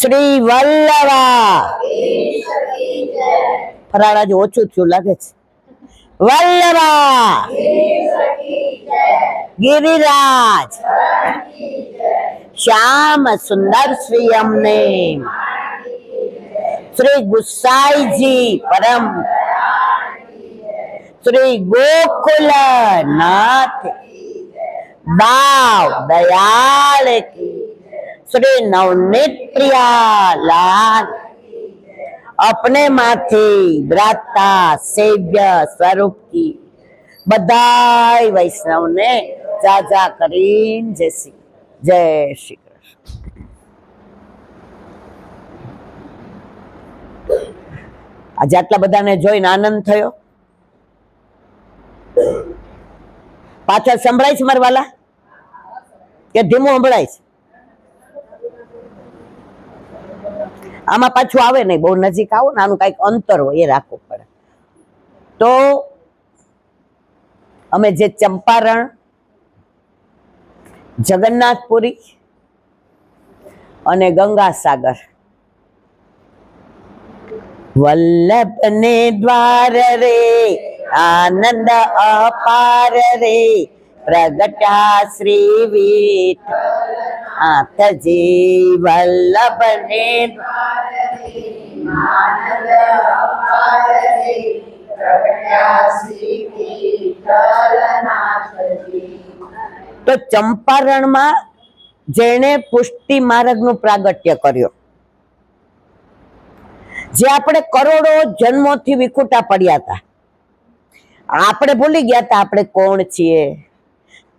શ્રી વલ્લભા ફરાળ આજે ઓછું થયું લાગે છે. વલ્લભા ગિરિરાજ શ્યામ સુંદર શ્રી અમને શ્રી ગુસાઈજી પરમ શ્રી ગોકુલ નાથ દાવ દયાળ श्री नवनीत प्रियालाल अपने माथी ब्राता सेव्य स्वरूप की बधाई वैष्णव ने जाजा करीन जय श्री कृष्ण. आज आटला बधाने जोईने आनंद थयो. पाछळ संभळाय छे मारा वाला के धीमो संभळाय छे? આમાં પાછું આવે નહીં, બહુ નજીક આવો ને આનું કઈક અંતર હોય એ રાખવું પડે. તો અમે જે ચંપારણ, જગન્નાથપુરી અને ગંગાસાગર વલ્લભ ને દ્વાર રે આનંદ અપાર રે પ્રગટ્યા શ્રી વિઠ્ઠલનાથજી વલ્લભ ને તો ચંપારણમાં જેણે પુષ્ટિ માર્ગનું પ્રાગટ્ય કર્યો, જે આપણે કરોડો જન્મોથી વિખૂટા પડ્યા હતા, આપણે ભૂલી ગયા હતા આપણે કોણ છીએ,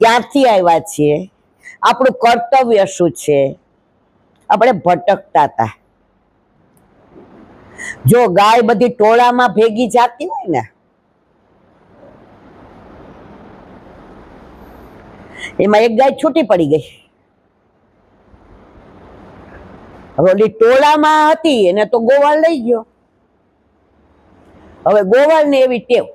ક્યાંથી આવ્યા છીએ, આપણું કર્તવ્ય શું છે, આપણે ભટકતા હતા. જો ગાય બધી ટોળામાં ભેગી જાતી હોય ને, એમાં એક ગાય છૂટી પડી ગઈ. હવે ઓલી ટોળામાં હતી એને તો ગોવાળ લઈ ગયો. હવે ગોવાળ ને એવી ટેવ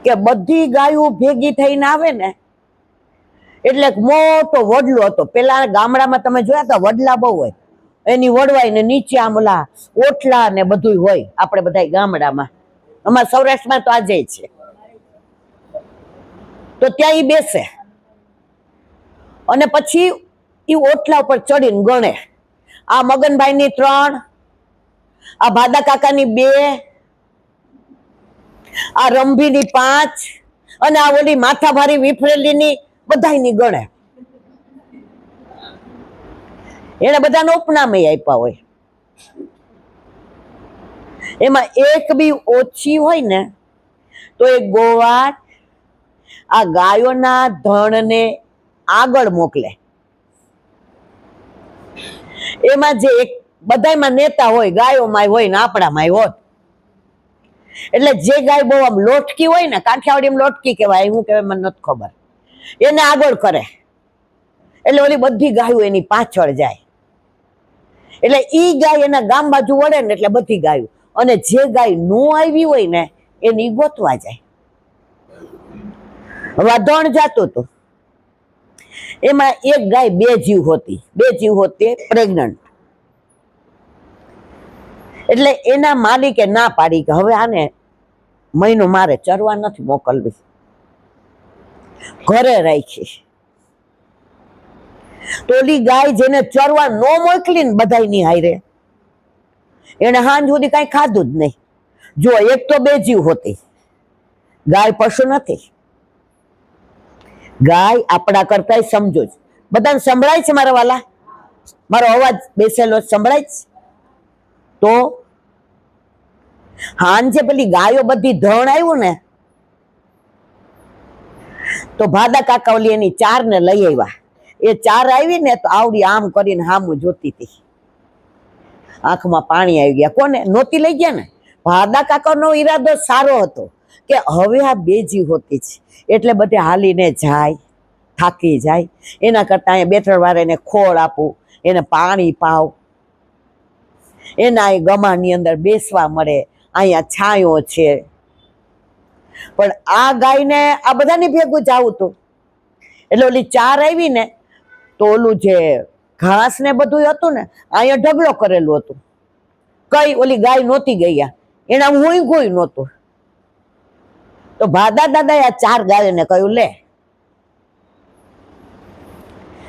કે બધી ગાયો ભેગી થઈને આવે ને એટલે મોટો વડલો હતો. પેલા ગામડામાં તમે જોયા હતા વડલા બહુ હોય, એની વડવાઈ ને નીચે આમ ઓલા ઓટલા ને બધું હોય. આપણે બધા ગામડામાં, અમારા સૌરાષ્ટ્રમાં તો આજે છે. તો ત્યાં ઈ બેસે અને પછી ઈ ઓટલા ઉપર ચડીને ગણે. આ મગનભાઈ ની 3, આ ભાદા કાકાની 2, આ રંભી ની 5 અને આ ઓલી માથાભારી વિફરેલી ની બધાની ગણે. એને બધાને ઉપનામ આપ્યા હોય. એમાં એક બી ઓછી હોય ને તો એ ગોવાળ આ ગાયોના ધણને આગળ મોકલે. એમાં જે એક બધામાં નેતા હોય, ગાયોમાં હોય ને આપણામાં હોત. એટલે જે ગાય બહુ આમ લોટકી હોય ને, કાઠિયાવાડી લોટકી કહેવાય, શું કહેવાય મને નથી ખબર, એને આગળ કરે. એટલે ઓલી બધી ગાયો એની પાછળ જાય. એટલે ઈ ગાય એના ગામ બાજુ વળે ને એટલે બધી ગાયો, અને જે ગાય નો આવી હોય ને એની ગોતવા જાય. વધણ જતું હતું. એમાં એક ગાય 2 જીવ હોતી, 2 જીવ હોતી પ્રેગ્નન્ટ. એટલે એના માલિકે ના પાડી કે હવે આને મહિનો મારે ચરવા નથી મોકલવી, ઘરે રાખી. તો ઓલી ગાય જેને ચરવા ન મોકલી ને બધાની હારે, એને હાંજ સુધી કઈ ખાધું જ નહીં. જો એક તો 2 જીવ હોતી, ગાય પશુ નથી. ગાય આપણા કરતા સમજો જ. બધાને સંભળાય છે મારા વાલા? મારો અવાજ બેસેલો સંભળાય છે? તો હાંજે પેલી ગાયો બધી ધણ આવ્યું ને તો ભાદા કાકા ઓલી એની 4 ને લઈ આવ્યા. એ 4 આવી ને તો આવડી આમ કરીને હામું જોતી હતી. આંખમાં પાણી આવી ગયા. કોને? નહોતી લઈ ગયા ને. ભાદા કાકાનો ઈરાદો સારો હતો કે હવે આ 2 જીવ હોતી છે એટલે બધે હાલીને જાય, થાકી જાય. એના કરતા અહીંયા 2-3 વાર એને ખોળ આપું, એને પાણી પાવ, એના એ ગમાની અંદર બેસવા મળે, અહીંયા છાંયો છે. પણ આ ગાયને આ બધાની ભેગું જ આવું હતું. એટલે ઓલી 4 આવી ને તો ઓલું જે ઘાસ ને બધું હતું ને, અહીંયા ઢગલો કરેલું હતું. કઈ ઓલી ગાય નહોતી ગયા, એના હું કોઈ નહોતું. તો ભાદા દાદાએ આ 4 ગાયોને કહ્યું, લે.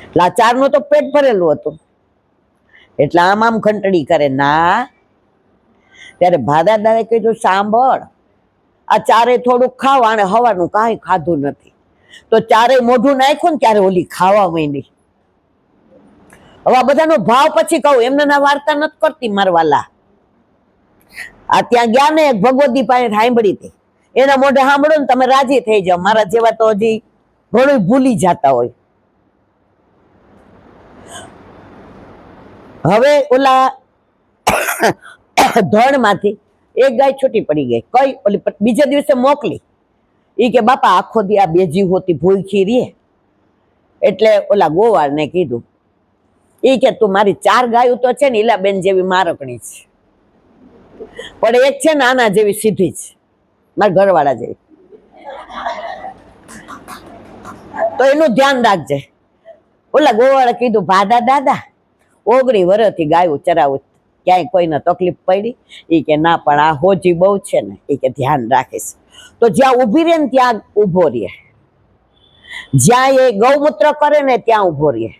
એટલે આ 4 નું તો પેટ ભરેલું હતું. એટલે આમ આમ ઘંટડી કરે, ના. ત્યારે ભાદા દાદાએ કીધું, સાંભળ, આ 4 થોડુંક ખાવ, આને હવાનું કાંઈ ખાધું નથી. તો 4 મોઢું નાખ્યું ને ત્યારે ઓલી ખાવા માંડી. હવે આ બધાનો ભાવ પછી કહું, એમને ના વાર્તા નથી કરતી મારવાલા. આ ત્યાં ગયા ને એક ભગવતી પાસે સાંભળી હતી, એના મોઢે સાંભળો ને તમે રાજી થઈ જાઓ. મારા જેવા તો હજી ઘણું ભૂલી જતા હોય. હવે ઓલા ધણ માંથી એક ગાય છૂટી પડી ગઈ. કઈ ઓલી બીજા દિવસે મોકલી, ઈ કે બાપા આખો દી આ બેજી હોતી ભૂલખી રે. એટલે ઓલા ગોવાળ ને કીધું, ઈ કે તું મારી 4 ગાયો તો છે ને ઈલાબેન જેવી મારકણી છે, પણ એક છે ને આના જેવી સીધી છે, મારા ઘરવાળા જેવી. તો એનું ધ્યાન રાખજે. ઓલા ગોવાળે કીધું, ભાદા દાદા 19 વર્ષથી ગાયું ચરાવું, ક્યાંય કોઈને તકલીફ પડી? એ કે ના, પણ આ હોજી બહુ છે ને, એ કે ધ્યાન રાખીશ. તો જ્યાં ઊભી રહે ને ત્યાં ઊભો રહે, જ્યાં એ ગૌમૂત્ર કરે ને ત્યાં ઊભો રહે,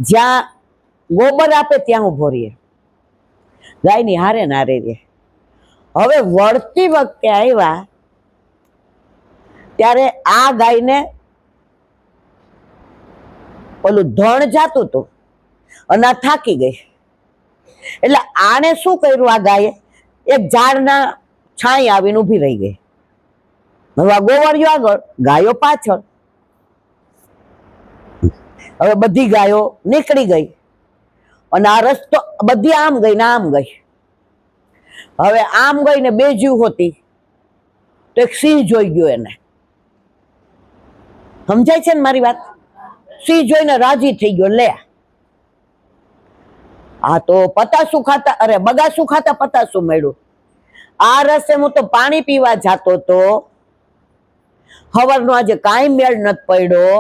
જ્યાં ગોબર આપે ત્યાં ઊભો રહે, ગાયની હારે ને હારે રહે. હવે વળતી વખતે આવ્યા ત્યારે આ ગાયને ઓલું ધણ જાતું હતું અને આ થાકી ગઈ. એટલે આને શું કર્યું, આ ગાયે એક ઝાડના છાંય આવીને ઊભી રહી ગઈ. હવે આ ગોવાળિયો આગળ, ગાયો પાછળ. હવે બધી ગાયો નીકળી ગઈ અને આ રસ્તો બધી આમ ગઈ ને આમ ગઈ. હવે આમ ગઈ ને 2 જીવ હોતી તો એક સિંહ જોઈ ગયો એને. સમજાય છે ને મારી વાત? સિંહ જોઈને રાજી થઈ ગયો, લે આ તો પતાસું ખાતા, અરે બગાસું ખાતા પતાસું મળ્યું. આ રસ્તે હું તો પાણી પીવા જાતો તો, હવારનો આજે કાંઈ મેળ નથી પડ્યો.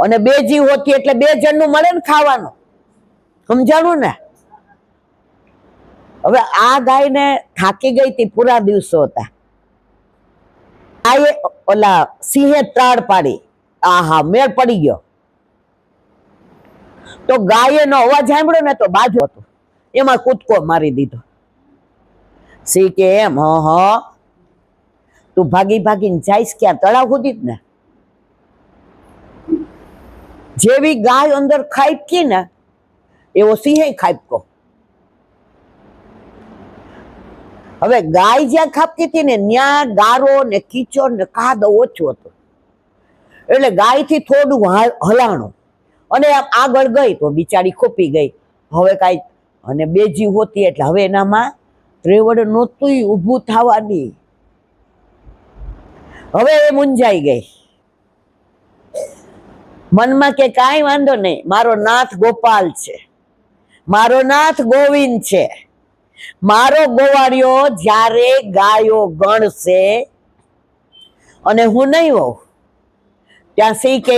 અને 2 જીવ હોતી એટલે 2 જણનું મળે ને ખાવાનું. સમજાણું ને? હવે આ ગાયને થાકી ગઈ હતી, પૂરા દિવસો હતા. ગાયે ઓલા સિંહે ત્રાડ પાડી, આહા મેળ પડી ગયો. તો ગાયે નો અવાજ સાંભળ્યો ને તો બાજુ હતો, એમાં કૂદકો મારી દીધો. સિંહ કે એમ, હ તું ભાગી ભાગીને જઈશ ક્યાં? તળાવ સુધી જ ને. જેવી ગાય અંદર ખાઈપકી ને એવો સિંહે ખાઈપકો. હવે ગાય જ્યાં ખાપતી હતી ને ત્યાં ગારો ને કીચડ ને કાદવ ઓછું હતું, એટલે ગાય થી થોડું હલાણું અને આમ આગળ ગઈ તો બિચારી ખોપી ગઈ. હવે કાંઈ, અને 2 જીવ હોતી એટલે હવે એનામાં ત્રેવડ નહોતું ઊભું થવાની. હવે એ મૂંઝાઈ ગઈ. મનમાં કે કાંઈ વાંધો નહીં, મારો નાથ ગોપાલ છે, મારો નાથ ગોવિંદ છે, મારો ગોવાળિયો જ્યારે ગાયો ગણશે અને હું નહીં હોઉં ત્યાં સિંહ કે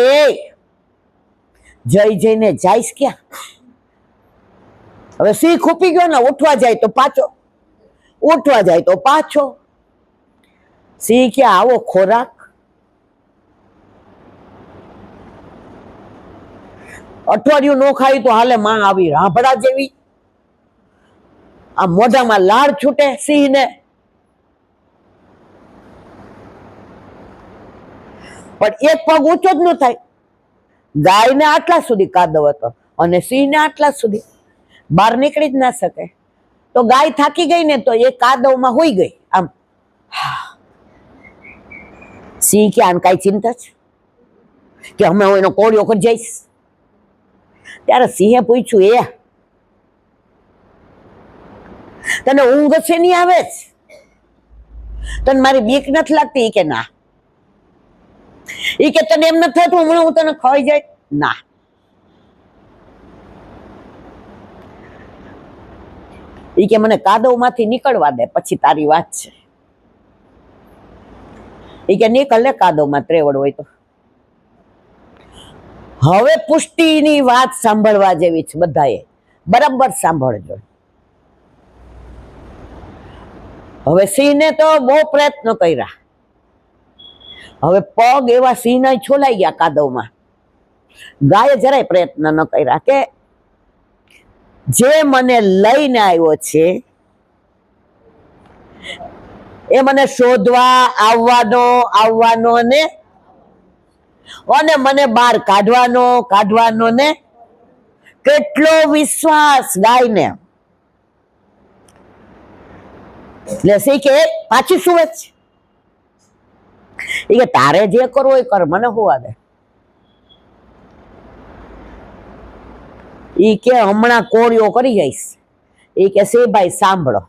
જઈને જઈશ ક્યાં? હવે સિંહ ખૂપી ગયો ને, ઉઠવા જાય તો પાછો, ઉઠવા જાય તો પાછો. સિંહ કે આવો ખોરાક? અઠવાડિયું નો ખાય તો હાલે, માં આવી રાંભડા જેવી. આ મોઢામાં લાળ છૂટે સિંહ ને. પણ એક પગ ઊંચો જ ન થાય. ગાયને આટલા સુધી કાદવ હતો અને સિંહને આટલા સુધી, બહાર નીકળી જ ના શકે. તો ગાય થાકી ગઈ ને તો એ કાદવમાં હોઈ ગઈ આમ. સિંહ કે આને કાંઈ ચિંતા છે કે અમે હું એનો કોળિયો કરી જઈશ? ત્યારે સિંહે પૂછ્યું, તને ઊંઘ છે નહીં આવે છે? તને મારી બીક નથી લાગતી? કે ના. કે તને એમ નથી થતું હમણાં હું તને ખાઈ જાય? ના. કે મને કાદવ માંથી નીકળવા દે, પછી તારી વાત છે. કે નીકળ લે કાદવ માં ત્રેવડ હોય તો. હવે પુષ્ટિની વાત સાંભળવા જેવી છે, બધાએ બરાબર સાંભળજો. હવે સિંહને તો બહુ પ્રયત્ન કર્યા, હવે પગ એવા સિંહના છોલાઈ ગયા કાદવમાં. ગાયે જરાય પ્રયત્ન ન કર્યા કે જે મને લઈને આવ્યો છે એ મને શોધવા આવવાનો ને મને બહાર કાઢવાનો ને કેટલો વિશ્વાસ ગાયને. એટલે સિંહ કે પાછી શું છે? એ કે તારે જે કરવું એ કર, મને હોવા દે. ઈ કે હમણાં કોળીઓ કરી જઈશ. એ કે ભાઈ સાંભળો,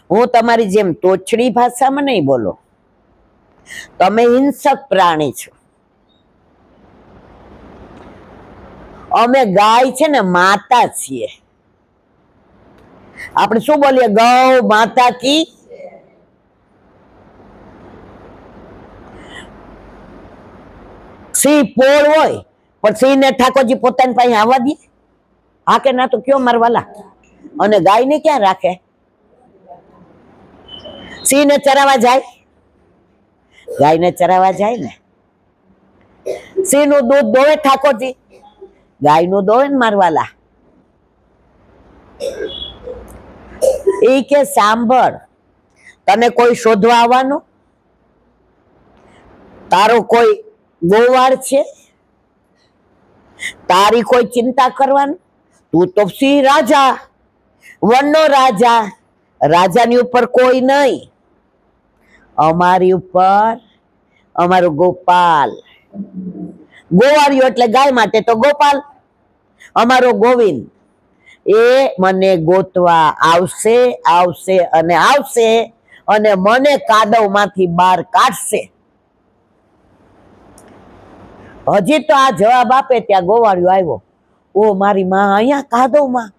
હું તમારી જેમ તોછડી ભાષામાં નહીં બોલો, તમે હિંસક પ્રાણી છો. અમે ગાય છે ને માતા છીએ. આપણે શું બોલીએ? ગૌ માતા કી. સિંહ પોળ હોય પણ સિંહ ને ઠાકોરજી પોતાની પાસે આવવા દે? હા કે ના? તો કયો મારવાલા. અને ગાય ને ક્યાં રાખે? સિંહ ને ચરાવવા જાય? ગાય ને ચરાવવા જાય ને. સિંહ નું દૂધ દોવે ઠાકોરજી? ગાય નું દોવે ને મારવાલા. એ કે સાંભળ, તને કોઈ શોધવા આવવાનું? તારો કોઈ ગોવાળ છે? તારી કોઈ ચિંતા કરવાનું? તું તો સિંહ રાજા, વનનો રાજા. રાજાની ઉપર કોઈ નહીં, અમારી ઉપર અમારો ગોપાલ. ગોવાળિયો એટલે ગાય માટે તો ગોપાલ, અમારો ગોવિંદ. એ મને ગોતવા આવશે અને મને કાદવમાંથી બહાર કાઢશે. હજી તો આ જવાબ આપે ત્યાં ગોવાળિયો આવ્યો. ઓ મારી માં, અહીંયા કાદવમાં?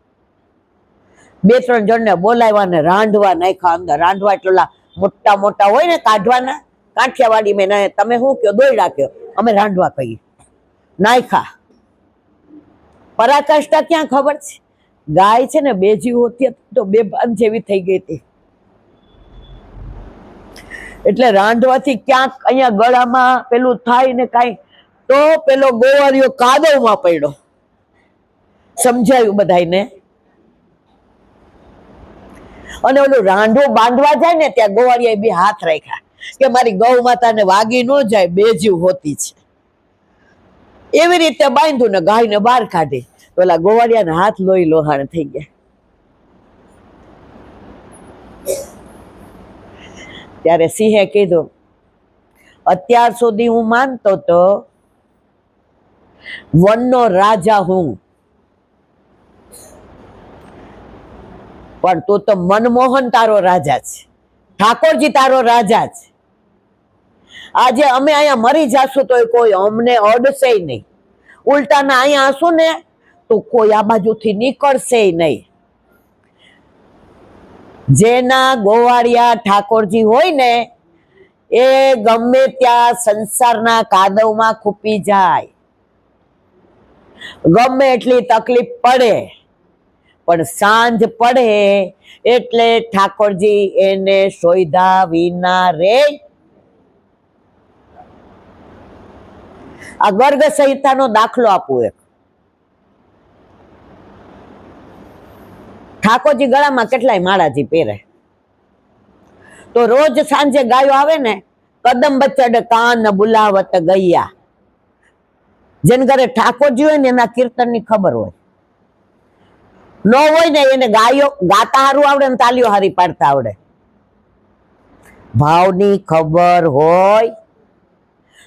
2-3 જણને બોલાવ્યા ને રાંધવા નાખ્યા અંદર. રાંધવા એટલા મોટા મોટા હોય ને કાઢવાના, કાઠિયાવાડી મેં તમે શું કયો? દોયડા કયો? અમે રાંધવા કહીએ. નાખ્યા. પરાકાષ્ઠા ક્યાં ખબર છે? ગાય છે ને બેજી હોતી તો બેભાન જેવી થઈ ગઈ હતી. એટલે રાંધવાથી ક્યાંક અહીંયા ગળામાં પેલું થાય ને કાંઈ, તો પેલો ગોવાળિયો કાદવમાં પડ્યો. સમજાયું બધાને? અને ઓલું રાંઢો બાંધવા જાય ને ત્યાં ગોવાળિયાએ 2 હાથ રાખ્યા કે મારી ગૌ માતાને વાગી ન જાય, બેજીવ હોતી છે. એવી રીતે બાંધ્યું ને ગાયને બહાર કાઢી. પેલા ગોવાળિયાને હાથ લોહી લોહાણ થઈ ગયા. ત્યારે સિંહે કીધું, અત્યાર સુધી હું માનતો તો વનનો રાજા હું, પણ તું તો મનમોહન તારો રાજા છે, ઠાકોરજી તારો રાજા છે. આજે અમે અહીંયા મરી જાશું તો કોઈ અમને અડશે નહીં. ઉલટાના અહીંયા હશું ને તો કોઈ આ બાજુથી નીકળશે નહીં. જેના ગોવાળિયા ઠાકોરજી હોય ને એ ગમે ત્યાં સંસારના કાદવમાં ખૂપી જાય, ગમે એટલી તકલીફ પડે, પણ સાંજ પડે એટલે ઠાકોરજી એને સોયધા વિના રે. આ ગર્ગ સંહિતાનો દાખલો આપું એક. ઠાકોરજી ગળામાં કેટલાય માળાજી પહેરે, તો રોજ સાંજે ગાયો આવે ને, કદમ બચડ કાન બુલાવત ગૈયા. જેને ઘરે ઠાકોરજી હોય ને એના કીર્તનની ખબર હોય, ન હોય ને એને ગાયો ગાતા હારું આવડે ને તાલીઓ હારી પાડતા આવડે. ભાવની ખબર હોય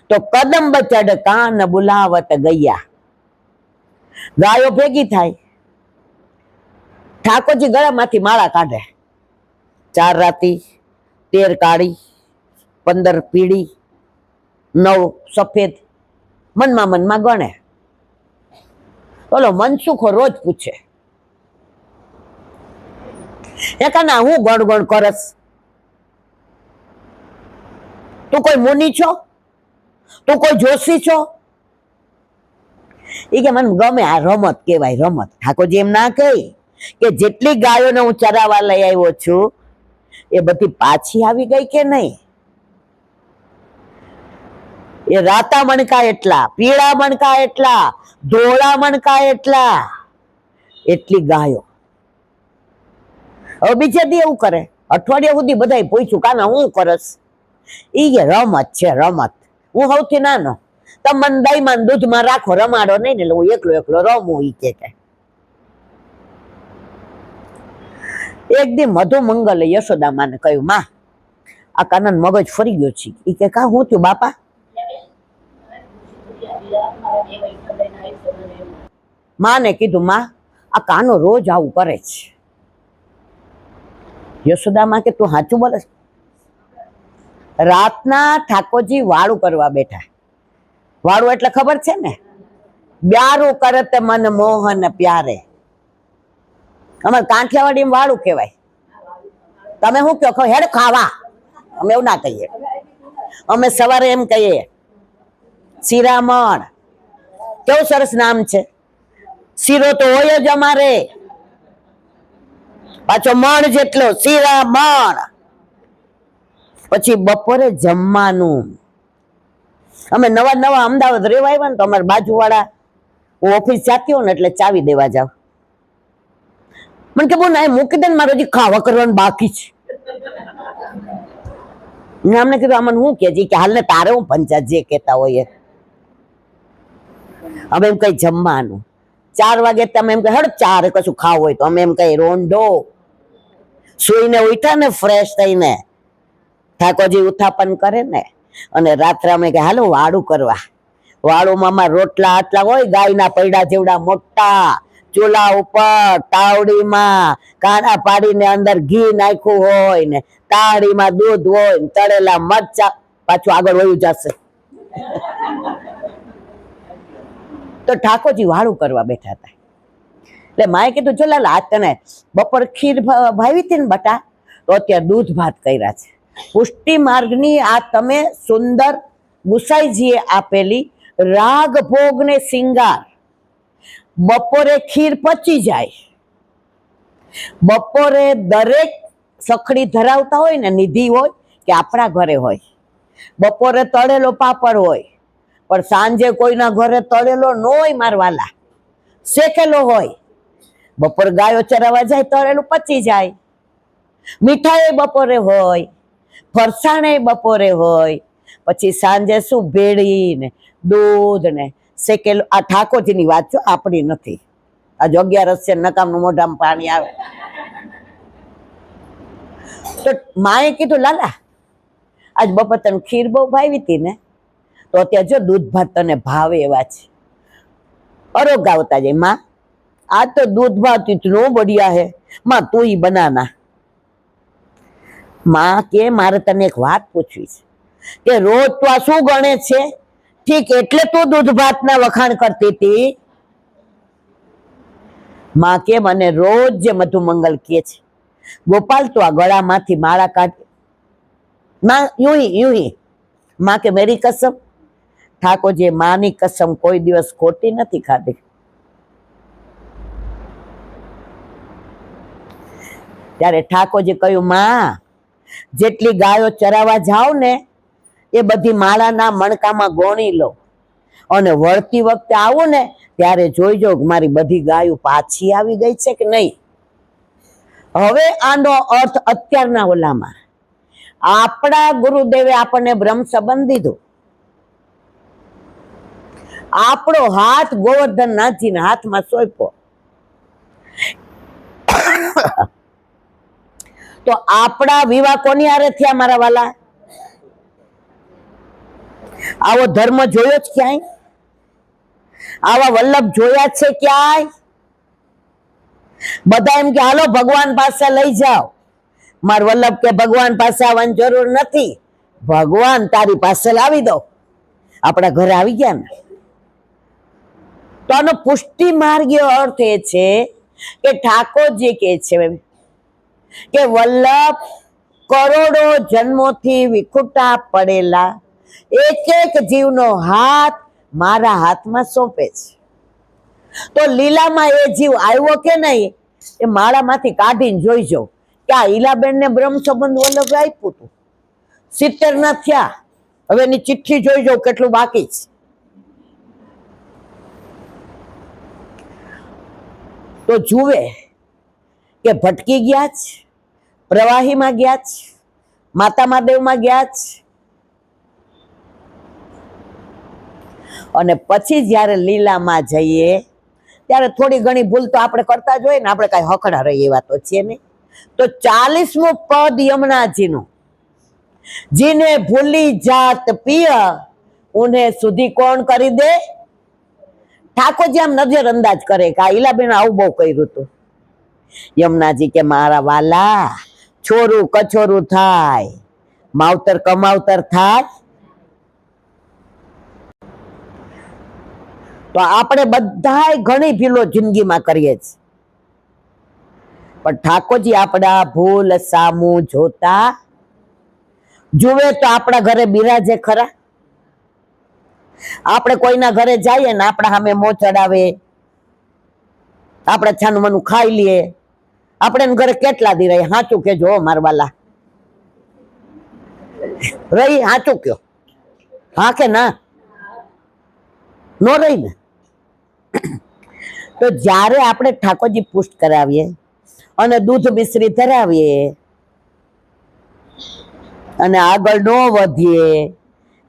તો કદમ બચડ કાન બુલાવત ગૈયા. ગાયો ભેગી થાય, ઠાકોરજી ગળામાંથી માળા કાઢે. 4 રાતી, 13 કાળી, 15 પીળી, 9 સફેદ. મનમાં ગણે. બોલો મનસુખો રોજ પૂછે, એકાના હું ગણ કરસ? તું કોઈ મુનિ છો? તું કોઈ જોશી છો? એ કે મને ગમે આ રમત કહેવાય રમત. ઠાકોરજી એમ ના કહે કે જેટલી ગાયોને હું ચરાવવા લઈ આવ્યો છું એ બધી પાછી આવી ગઈ કે નહીં? એ રાતા મણકા એટલા, પીળા મણકા એટલા, ધોળા મણકા એટલા, એટલી ગાયો. હવે બીજે દી એવું કરે, અઠવાડિયા સુધી બધા પૂછ્યું કાના હું કરસ? ઈ કે રમત છે રમત, હું સૌથી નાનો, તમે મને દહીંમાં દૂધમાં રાખો, રમાડો નહીં ને એટલે હું એકલો એકલો રમું. ઈ કે એક દી મધુ મંગલે યશોદામાને કહ્યું, માં આ કાનાનું મગજ ફરી ગયો છે. ઈ કે કા હું થયું બાપા? માને કીધું, માં આ કાનો રોજ આવું કરે છે. યશોદામાં કે તું સાચું બોલે? રાતના ઠાકોરજી વાળું કરવા બેઠા. વાળું એટલે ખબર છે ને, બ્યારું કરે તે મન મોહન પ્યારે. અમારે કાંઠિયાવાડી વાળું કહેવાય. તમે શું કહો? હેડ ખાવા. અમે એવું ના કહીએ, અમે સવારે એમ કહીએ શિરામણ. કેવું સરસ નામ છે. શીરો તો હોય જ અમારે, પાછો મણ જેટલો શિરામણ. પછી બપોરે જમવાનું. અમે નવા નવા અમદાવાદ રેવા આવ્યા ને તો અમારા બાજુવાળા, હું ઓફિસ જાતી હોઉં ને એટલે ચાવી દેવા જાવ. મને કે બોલ ના મૂકી દે ને, મારે હજી ખાવા કરવાનું બાકી છે. અમને કીધું આમને શું કે કે હાલ ને તારે હું પંચાયત જે કહેતા હોય. અમે એમ કઈ જમવાનું 4 વાગે તમે એમ કે હડ 4 કશું ખાવું હોય તો અમે એમ કઈ રોંઢો. સુઈને ઉઠ્યા ને ફ્રેશ થઈને ઠાકોરજી ઉત્થાપન કરે ને, અને રાત્રે અમે કે હાલો વાળું કરવા. વાળુમાં અમારા રોટલા આટલા હોય, ગાયના પૈડા જેવડા મોટા, ચૂલા ઉપર તાવડીમાં કાણા પાડીને અંદર ઘી નાખ્યું હોય ને, તાળીમાં દૂધ હોય ને, તળેલા મરચા. પાછું આગળ વયું જશે. તો ઠાકોરજી વાળું કરવા બેઠા હતા. એટલે માએ કીધું જો લાલ આ તને બપોર ખીર ભાવી હતી ને બટા, તો અત્યારે દૂધ ભાત કર્યા છે. પુષ્ટિ માર્ગની આ તમે સુંદર ગુસાઈજીએ આપેલી રાગ ભોગ ને સિંગાર. બપોરે ખીર પચી જાય. બપોરે દરેક સખડી ધરાવતા હોય ને, નિધિ હોય કે આપણા ઘરે હોય, બપોરે તળેલો પાપડ હોય, પણ સાંજે કોઈના ઘરે તળેલો ન હોય મારવાલા, શેકેલો હોય. બપોર ગાયો ચરાવવા જાય તળેલું પચી જાય. મીઠાઈ બપોરે હોય, ફરસાણે બપોરે હોય. પછી સાંજે શું ભેળી ને દૂધ ને શેકેલું. આ ઠાકોરજીની વાત છો, આપણી નથી. આ જો 11 છે નકામનું મોઢામાં પાણી આવે. તો માએ કીધું લાલા આજ બપોર તને ખીર બહુ ભાવી હતી ને, તો અત્યારે જો દૂધ ભાત તને ભાવે એવા છે. અરોગ આવતા જાય, માં આ તો દૂધ ભાત ઇતનો બઢિયા હે, માં તું ही બનાના. માં કે મારે તને એક વાત પૂછવી છે કે રોજ તું આ શું ગણે છે? ઠીક એટલે તું દૂધ ભાતના વખાણ કરતી હતી. માં કે મને રોજ જે મધુ મંગલ કહે છે, ગોપાલ તું આ ગળામાંથી માળા કાઢ. માં यूं ही માં કે મેરી કસમ, ઠાકોરજી માની કસમ કોઈ દિવસ ખોટી નથી ખાધી. ત્યારે ઠાકોરજી કહ્યું, માં જેટલી ગાયો ચરાવવા જાવ ને એ બધી માળાના મણકામાં ગોણી લો, અને વળતી વખતે આવો ને ત્યારે જોઈજો મારી બધી ગાયો પાછી આવી ગઈ છે કે નહીં. હવે આનો અર્થ અત્યારના ઓલામાં આપણા ગુરુદેવે આપણને બ્રહ્મ સંબંધ દીધું. આપણો હાથ ગોવર્ધનનાથજીના હાથમાં સોંપ્યો. તો આપણા વિવાહ કોની હારે થયા મારા વાલા? આવો ધર્મ જોયો જ ક્યાંય? આવા વલ્લભ જોયા છે ક્યાંય? બધા એમ કે હાલો ભગવાન પાસે લઈ જાઓ. માર વલ્લભ કે ભગવાન પાસે આવવાની જરૂર નથી, ભગવાન તારી પાસે લાવી દો. આપણા ઘરે આવી ગયા ને. તો આનો પુષ્ટિ માર્ગીય અર્થ એ છે કે ઠાકોરજી કે છે કે વલ્લભ કરોડો જન્મોથી વિખુટા પડેલા એક એક જીવનો હાથ મારા હાથમાં સોંપે છે. તો લીલામાં એ જીવ આવ્યો કે નહીં એ માળામાંથી કાઢીને જોઈજો કે આ ઈલાબેન ને બ્રહ્મ સંબંધ વલ્લભ આપ્યું હતું, 70 ના થયા. હવે એની ચિઠ્ઠી જોઈજો કેટલું બાકી છે. તો જુએ કે ભટકી ગયા છે, પ્રવાહીમાં ગયા છે, માતા મહાદેવમાં ગયા છે. અને પછી જ્યારે લીલામાં જઈએ ત્યારે થોડી ઘણી ભૂલ તો આપણે કરતા જોઈએ ને, આપણે કાંઈ હકડા રહી એવા તો છીએ નહીં. તો 40મું પદ યમુનાજીનું, જીને ભૂલી જાત પિય ઉને સુધી કોણ કરી દે. ઠાકોરજી આમ નજર અંદાજ કરે કે આ ઈલાબેન આવું બહુ કર્યું હતું. યમુનાજી કે મારા વાલા, છોરું કછોરું થાય, માવતર કમાવતર થાય. તો આપણે બધાય ઘણી ભૂલો જિંદગીમાં કરીએ છીએ, પણ ઠાકોરજી આપણા ભૂલ સામું જોતા જુએ તો આપણા ઘરે બિરાજે ખરા. આપણે કોઈના ઘરે જઈએ ને આપણા સામે મોં ચડાવે, આપણે છાનું મનું ખાઈ લઈએ, આપણે ઘરે કેટલા દી રહી? સાચું કેજો મારવાલા, રહી? સાચું કયો, હા કે ના? નો રહી ને. તો જ્યારે આપણે ઠાકોરજી પુષ્ટ કરાવીએ અને દૂધ મિશ્રી ધરાવીએ અને આગળ નો વધીએ,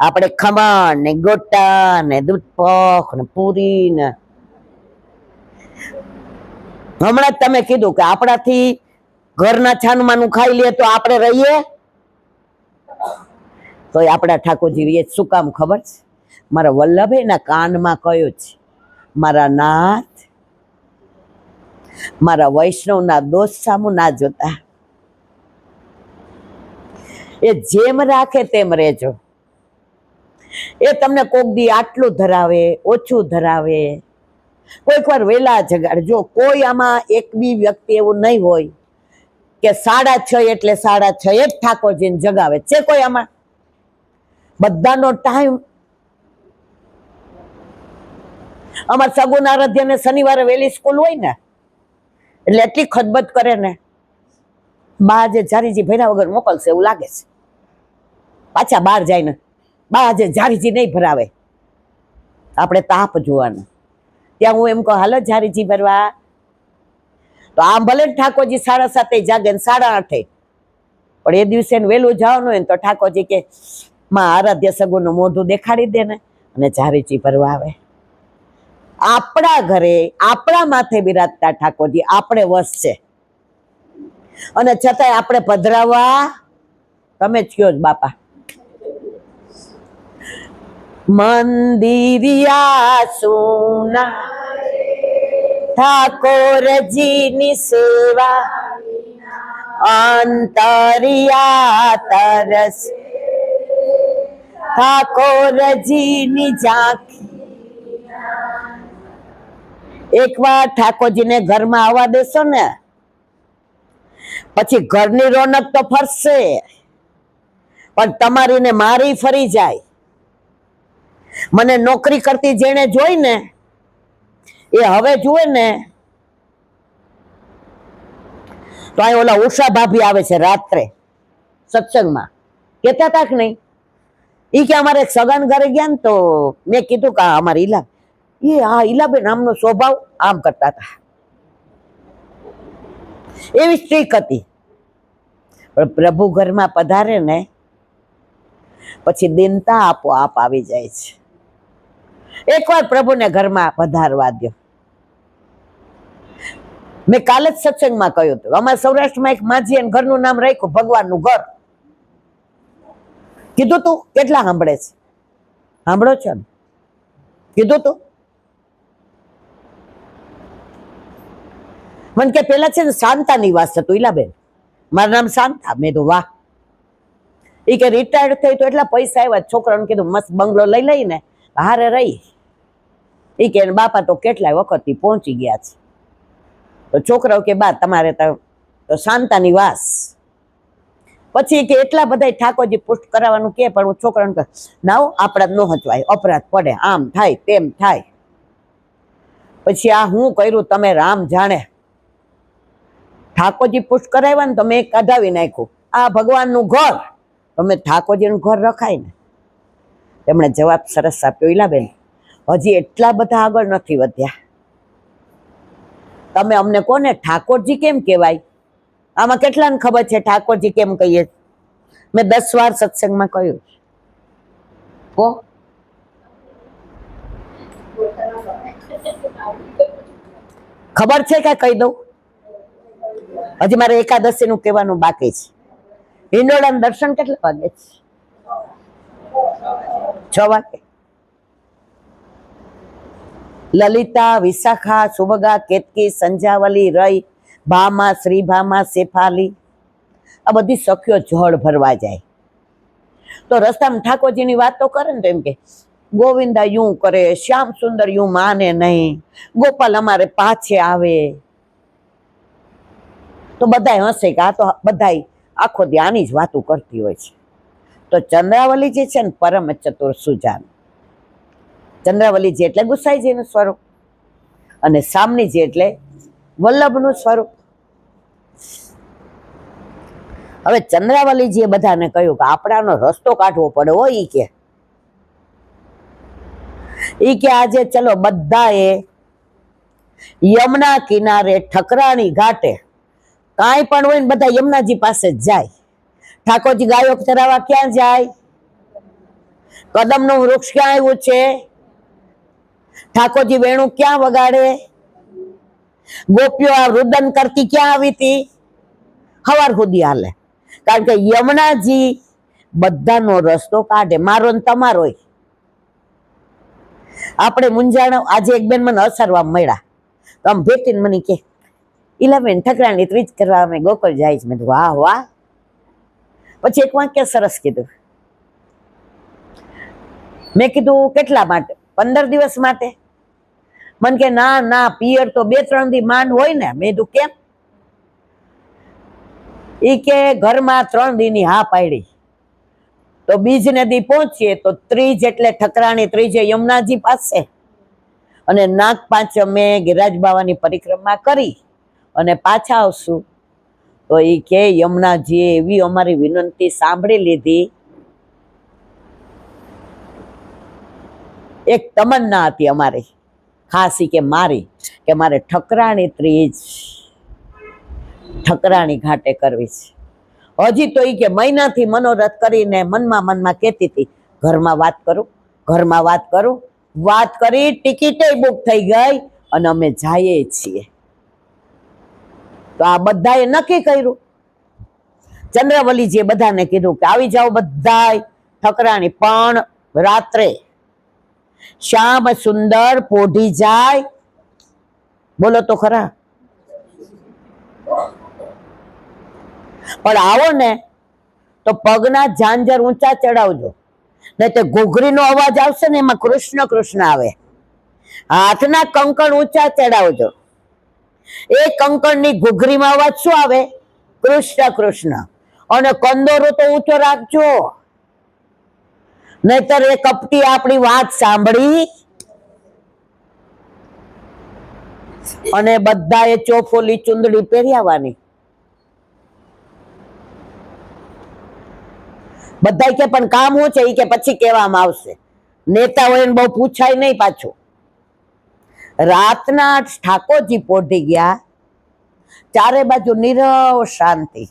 આપણે ખમણ ને ગોટા ને દૂધપક ને પૂરી ને, હમણાં જ તમે કીધું કે આપણાથી ઘરના છાનમાનું ખાઈ લઈએ તો આપણે રહીએ? તો આપણા ઠાકોરજી રહીએ. શું કામ ખબર છે? મારા વલ્લભે ના કાનમાં કયો છે, મારા નાથ મારા વૈષ્ણવના દોષ સામું ના જોતા. એ જેમ રાખે તેમ રહેજો. એ તમને કોક દી આટલું ધરાવે, ઓછું ધરાવે, કોઈક વાર વેલા જગાડજો. કોઈ આમાં એક બી વ્યક્તિ એવું નહીં હોય કે 6:30 એટલે 6:30 જ ઠાકોરજીને જગાવે છે. કોઈ આમાં બધાનો ટાઈમ. અમાર સગુન આરાધ્યને શનિવારે વહેલી સ્કૂલ હોય ને એટલે એટલી ખદબદ કરે ને, બા આજે જારીજી ભર્યા વગર મોકલશે એવું લાગે છે. પાછા બહાર જાય ને, બા આજે જારીજી નહીં ભરાવે. આપણે તાપ જોવાનું. ત્યાં હું એમ કહું હાલો જારીજી ભરવા, તો આમ ભલે ઠાકોરજી 7:30 જાગે ને 8:30, પણ એ દિવસે વહેલું જવાનું હોય ને તો ઠાકોરજી કે માં આરાધ્ય સગુનનું મોઢું દેખાડી દે ને અને જારીજી ભરવા આવે. આપણા ઘરે આપણા માથે બિરાજતા ઠાકોરજી આપણે વશ છે, અને છતાંય આપણે પધરાવવા તમે જ કયો જ બાપા. મંદિરિયા સુના ઠાકોરજીની સેવા, અંતરિયા તરસ ઠાકોરજીની ઝાંખી. એકવાર ઠાકોરજીને ઘરમાં આવવા દેશો ને પછી ઘરની રોનક તો ફરશે, પણ તમારી ને મારી ફરી જાય. મને નોકરી કરતી જેને જોઈ ને એ હવે જુએ ને તો અહીં ઓલા ઉષા ભાભી આવે છે રાત્રે સત્સંગમાં, કેતા હતા કે નહીં? ઈ કે અમારે સગન ઘરે ગયા ને તો મેં કીધું કે અમારી ઈલા ઈલાબેન આમનો સ્વભાવ આમ કરતા હતા. એવી સ્ટ્રીક હતી. પણ પ્રભુ ઘરમાં પધારે ને પછી દિનતા આપોઆપ આવી જાય છે. એકવાર પ્રભુને ઘરમાં પધારવા દો. મેં કાલે જ સત્સંગમાં કહ્યું હતું, અમારા સૌરાષ્ટ્રમાં એક માજી અને ઘરનું નામ રાખ્યું ભગવાનનું ઘર. કીધું તું કેટલા સાંભળે છે? સાંભળો છો ને? કીધું તું. મને કે પેલા છે ને શાંતા નિવાસ હતું ઈલાબેન, મારું નામ શાંતા. મેં તો વાહ. એ કે રિટાયર્ડ થઈ તો એટલા પૈસા આવ્યા, છોકરાને કીધું મસ્ત બંગલો લઈ લઈને હારે રહી. એ કે બાપા તો કેટલાય વખતથી પહોંચી ગયા છે. તો છોકરાઓ કે બા તમારે તો શાંતા નિવાસ. પછી કે એટલા બધા ઠાકોરજી પુષ્ટ કરાવવાનું કે, પણ હું છોકરાને કહું ના આપણા ન હચવાય, અપરાધ પડે, આમ થાય તેમ થાય. પછી આ હું કર્યું તમે રામ જાણે. ઠાકોરજી પુષ્ટ કરાવ્યા ને તમે કઢાવી નાખ્યું. આ ભગવાનનું ઘર, તમે ઠાકોરજીનું ઘર રખાય ને. તેમણે જવાબ સરસ આપ્યો, ઈલાબેન હજી એટલા બધા આગળ નથી વધ્યા. તમે અમને કોને ઠાકોરજી કેમ કહેવાય? આમાં કેટલાને ખબર છે ઠાકોરજી કેમ કહીએ? મેં 10 વાર સત્સંગમાં કહ્યું. ખબર છે કે કહી દઉં? હજી મારે એકાદશી નું કહેવાનું બાકી છે. હિંડોળાનું દર્શન કેટલા વાગે છે? 6 વાગે. લલિતા, વિશાખા, સુભગા, કેતકી, સંજાવલી, રઈ, ભામા, શ્રીભામા, શેફાલી, આ બધી સખીઓ જળ ભરવા જાય. તો રસ્તામાં ઠાકોરજીની વાત તો કરે ને તો એમ કે ગોવિંદા યું કરે, શ્યામ સુંદર યું માને નહીં, ગોપાલ અમારે પાછે આવે. તો બધાય હસે કે આ તો બધાય આખો દી આની જ વાતો કરતી હોય છે. તો ચંદ્રાવલી જે છે ને પરમ ચતુર સુજાન. ચંદ્રાવલીજી એટલે ગુસાઈજીનું સ્વરૂપ અને સામનીજી એટલે વલ્લભનું સ્વરૂપ. હવે ચંદ્રાવલીજીએ બધાને કહ્યું કે આપણાનો રસ્તો કાઢવો પડે હો. ઈ કે આજે ચલો બધાએ યમુના કિનારે ઠકરાણી ઘાટે કાંઈ પણ હોય ને બધા યમુનાજી પાસે જ જાય. ઠાકોરજી ગાયો ચરાવવા ક્યાં જાય? કદમનું વૃક્ષ ક્યાં આવ્યું છે? ઠાકોરજી વેણું ક્યાં વગાડે? ગોપીઓ આ રુદન કરતી ક્યાં આવી હતી? હવાર સુધી હાલે. કારણ કે યમુનાજી બધાનો રસ્તો કાઢે, મારો ને તમારોય. આપણે મૂંઝાણો. આજે એક બેન મને અસરવા મળ્યા તો આમ ભેટીને મને કે ઈલાબેન ઠકરાણી ત્રીજ કરવા અમે ગોકળ જાય છે. મેં કીધું વાહ વાહ. પછી એક વાક્ય સરસ કીધું. મેં કીધું કેટલા માટે? 15 દિવસ માટે? મને કે ના ના, પિયર તો 2-3 દી માંડ હોય ને. મેં કીધું કેમ? ઈ કે ઘરમાં 3 દીની હા પાડી. તો બીજને દી પહોંચીએ તો ત્રીજ એટલે ઠકરાણી ત્રીજે યમુનાજી પાસે, અને નાગ પાંચમે ગિરિરાજ બાવાની પરિક્રમા કરી અને પાછા આવશું. તો ઈ કે યમુનાજીએ એવી અમારી વિનંતી સાંભળી લીધી. એક તમન્ના હતી અમારી ખાસ, ઈ કે મારી, કે મારે ઠકરાણી ત્રીજ ઠકરાણી ઘાટે કરવી છે. હજી તો ઈ કે મહિનાથી મનોરથ કરીને મનમાં કહેતી હતી ઘરમાં વાત કરું. વાત કરી, ટિકિટે બુક થઈ ગઈ અને અમે જઈએ છીએ. તો આ બધાએ નક્કી કર્યું. ચંદ્રવલીજીએ બધાને કીધું કે આવી જાઓ બધાય ઠકરાણી. પણ રાત્રે શ્યામ સુંદર પોઢી જાય. બોલો તો ખરા. પણ આવો ને તો પગના ઝાંઝર ઊંચા ચડાવજો, નહીં તો ઘૂઘરીનો અવાજ આવશે ને એમાં કૃષ્ણ કૃષ્ણ આવે. હાથના કંકણ ઊંચા ચડાવજો. એ કંકણની ઘૂઘરીમાં અવાજ શું આવે? કૃષ્ણ કૃષ્ણ. અને કંદોરો તો ઊંચો રાખજો, નહીતર એ કપટી આપણી વાત સાંભળી અને બધાએ ચોફોલી ચુંદડી પહેર્યાવાની. બધા કે પણ કામ શું છે? ઈ કે પછી કહેવામાં આવશે. નેતા હોય ને બહુ પૂછાય નહીં પાછું. રાતના ઠાકોરજી પોઢી ગયા. ચારે બાજુ નીરવ શાંતિ.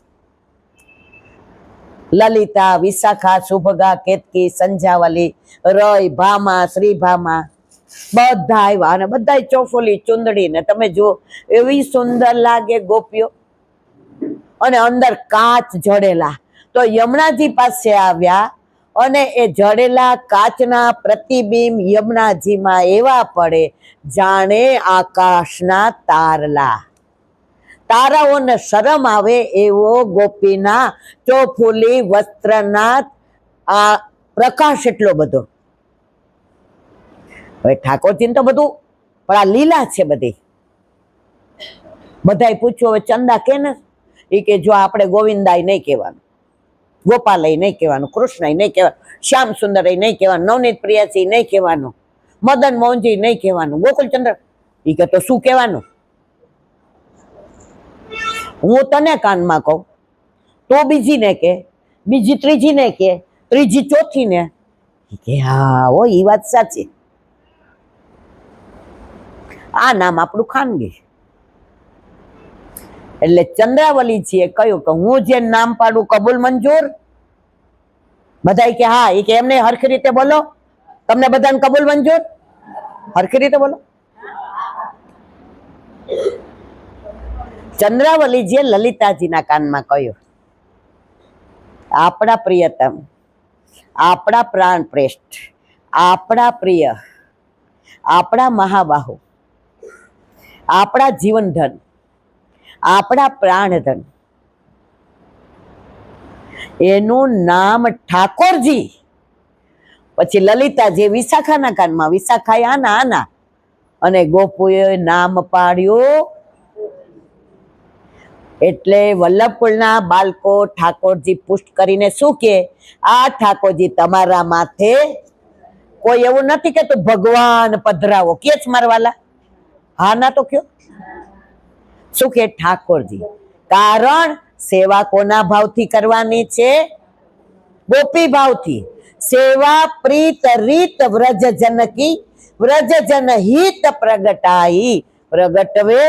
લલિતા, વિશાખા, સુભગા, કેતકી, સંજાવલી, રઈ, ભામા, શ્રીભામા બધા આવ્યા અને બધા ચોફોલી ચુંદડી ને તમે જો એવી સુંદર લાગે ગોપીઓ. અને અંદર કાચ જડેલા. તો યમુનાજી પાસે આવ્યા અને એ જડેલા કાચના પ્રતિબિંબ યમુનાજીમાં એવા પડે જાણે આકાશના તારલા. તારાઓને શરમ આવે એવો ગોપીના ચોફૂલી વસ્ત્રના આ પ્રકાશ એટલો બધો. હવે ઠાકોરજી તો બધું, પણ આ લીલા છે બધી. બધાએ પૂછ્યું હવે ચંદા કે ને? એ કે જો આપણે ગોવિંદાય નહીં કહેવાનું, ગોપાલય નહીં કહેવાનું, કૃષ્ણય નહીં કહેવાનું, શ્યામ સુંદરય નહીં કહેવાનું, નવનીત પ્રિયાસી નહીં કહેવાનું, મદન મોહનજી નહીં કહેવાનું, ગોકુલચંદ્ર ઈ કે તો શું કહેવાનું? હું તને કાનમાં કહું તો બીજીને કે, બીજી ત્રીજીને કે, ત્રીજી ચોથીને કે હા હો એ વાત સાચી. આ નામ આપણું ખાનગી. એટલે ચંદ્રાવલીજીએ કહ્યું કે હું જે નામ પાડું કબૂલ મંજૂર? બધા કે હા. એ કે એમને હરખી રીતે બોલો, તમને બધાને કબૂલ મંજૂર? હરખી રીતે બોલો. ચંદ્રાવલીજીએ લલિતાજીના કાનમાં કહ્યું, આપણા પ્રિયતમ, આપણા પ્રાણ શ્રેષ્ઠ, આપણા પ્રિય, આપણા મહાબાહુ, આપણા જીવનધન, આપણા પ્રાણધન, એનું નામ ઠાકોરજી. પછી લલિતાજી વિશાખાના કાનમાં, વિશાખાએ આના આના, અને ગોપુએ નામ પાડ્યું. એટલે વલ્લભકુળના બાળકો ઠાકોરજી પુષ્ટ કરીને શું કે, આ ઠાકોરજી તમારા માથે. કોઈ એવું નથી કે તું ભગવાન પધરાવો કે જ મારવાલા? હા ના તો કયો. શું કે ઠાકોરજી? કારણ સેવા કોના ભાવથી કરવાની છે? ગોપી ભાવથી. સેવા પ્રીત રીત વ્રજ જનકી, વ્રજ જન હિત પ્રગટાઈ, પ્રગટવે.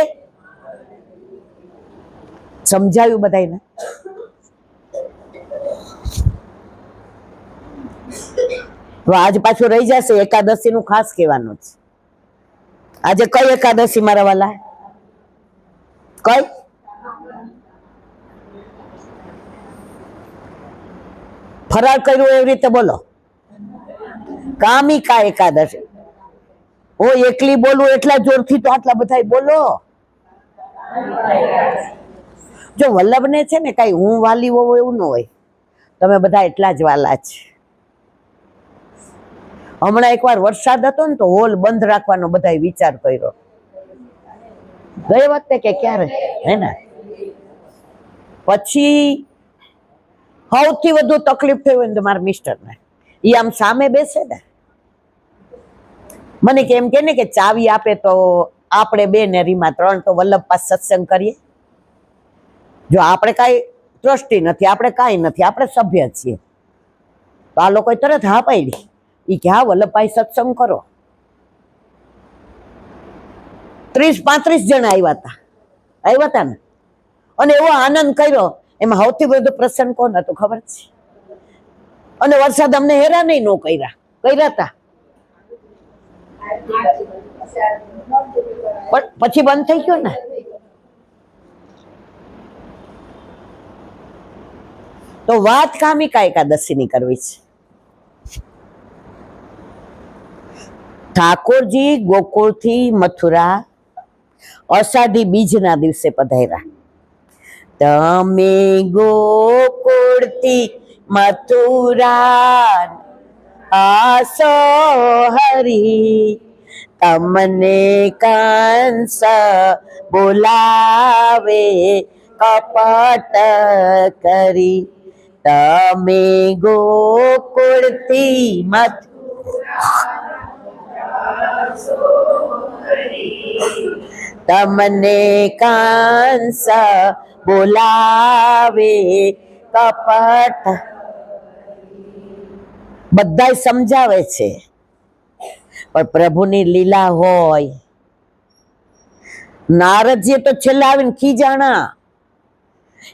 સમજાયું બધાને? આજ પાછું રહી જશે એકાદશી નું ખાસ કહેવાનું છે. આજે કઈ એકાદશી મારા વાલા? કઈ? ફરાળ કર્યું એવી રીતે બોલો. કામિકા એકાદશી. હું એકલી બોલું એટલા જોરથી તો આટલા બધા બોલો. જો વલ્લભને છે ને કઈ હું વાલી હોવ એવું ન હોય, તમે બધા એટલા જ વાલા છે. હમણાં એકવાર વરસાદ હતો ને તો હોલ બંધ રાખવાનો બધા વિચાર કર્યો. ગઈ વખતે કે ક્યારે હે ને, પછી સૌથી વધુ તકલીફ થઈ હોય ને તો મારા મિસ્ટરને. એ આમ સામે બેસે ને, મને કે એમ કે ને કે ચાવી આપે તો આપણે બે ને રીમાં ત્રણ તો વલ્લભ પાસે સત્સંગ કરીએ. જો આપણે કાંઈ ટ્રસ્ટી નથી, આપણે કાંઈ નથી, આપણે સભ્ય છીએ. તો આ લોકોએ તરત હા પાડી. એ કે હા વલ્લભભાઈ સત્સંગ કરો. 30-35 જણા આવ્યા હતા ને, અને એવો આનંદ કર્યો. એમાં સૌથી વધુ પ્રસન્ન કોણ હતું ખબર છે? અને વરસાદ અમને હેરાન ન કર્યા હતા. પણ પછી બંધ થઈ ગયો ને. તો વાત કામિકા એકાદશી ની કરવી છે. ઠાકોરજી ગોકુળથી મથુરા અષાઢી બીજના દિવસે પધાર્યા. તમે ગોકુળથી મથુરા આસો હરી, તમને કંસ બોલાવે કપટ કરી. તમે ગોકુળથી તમને કંસ બોલાવે કપટ. બધા સમજાવે છે, પણ પ્રભુની લીલા હોય. નારદજી તો છેલ્લા આવીને ખીજાણા.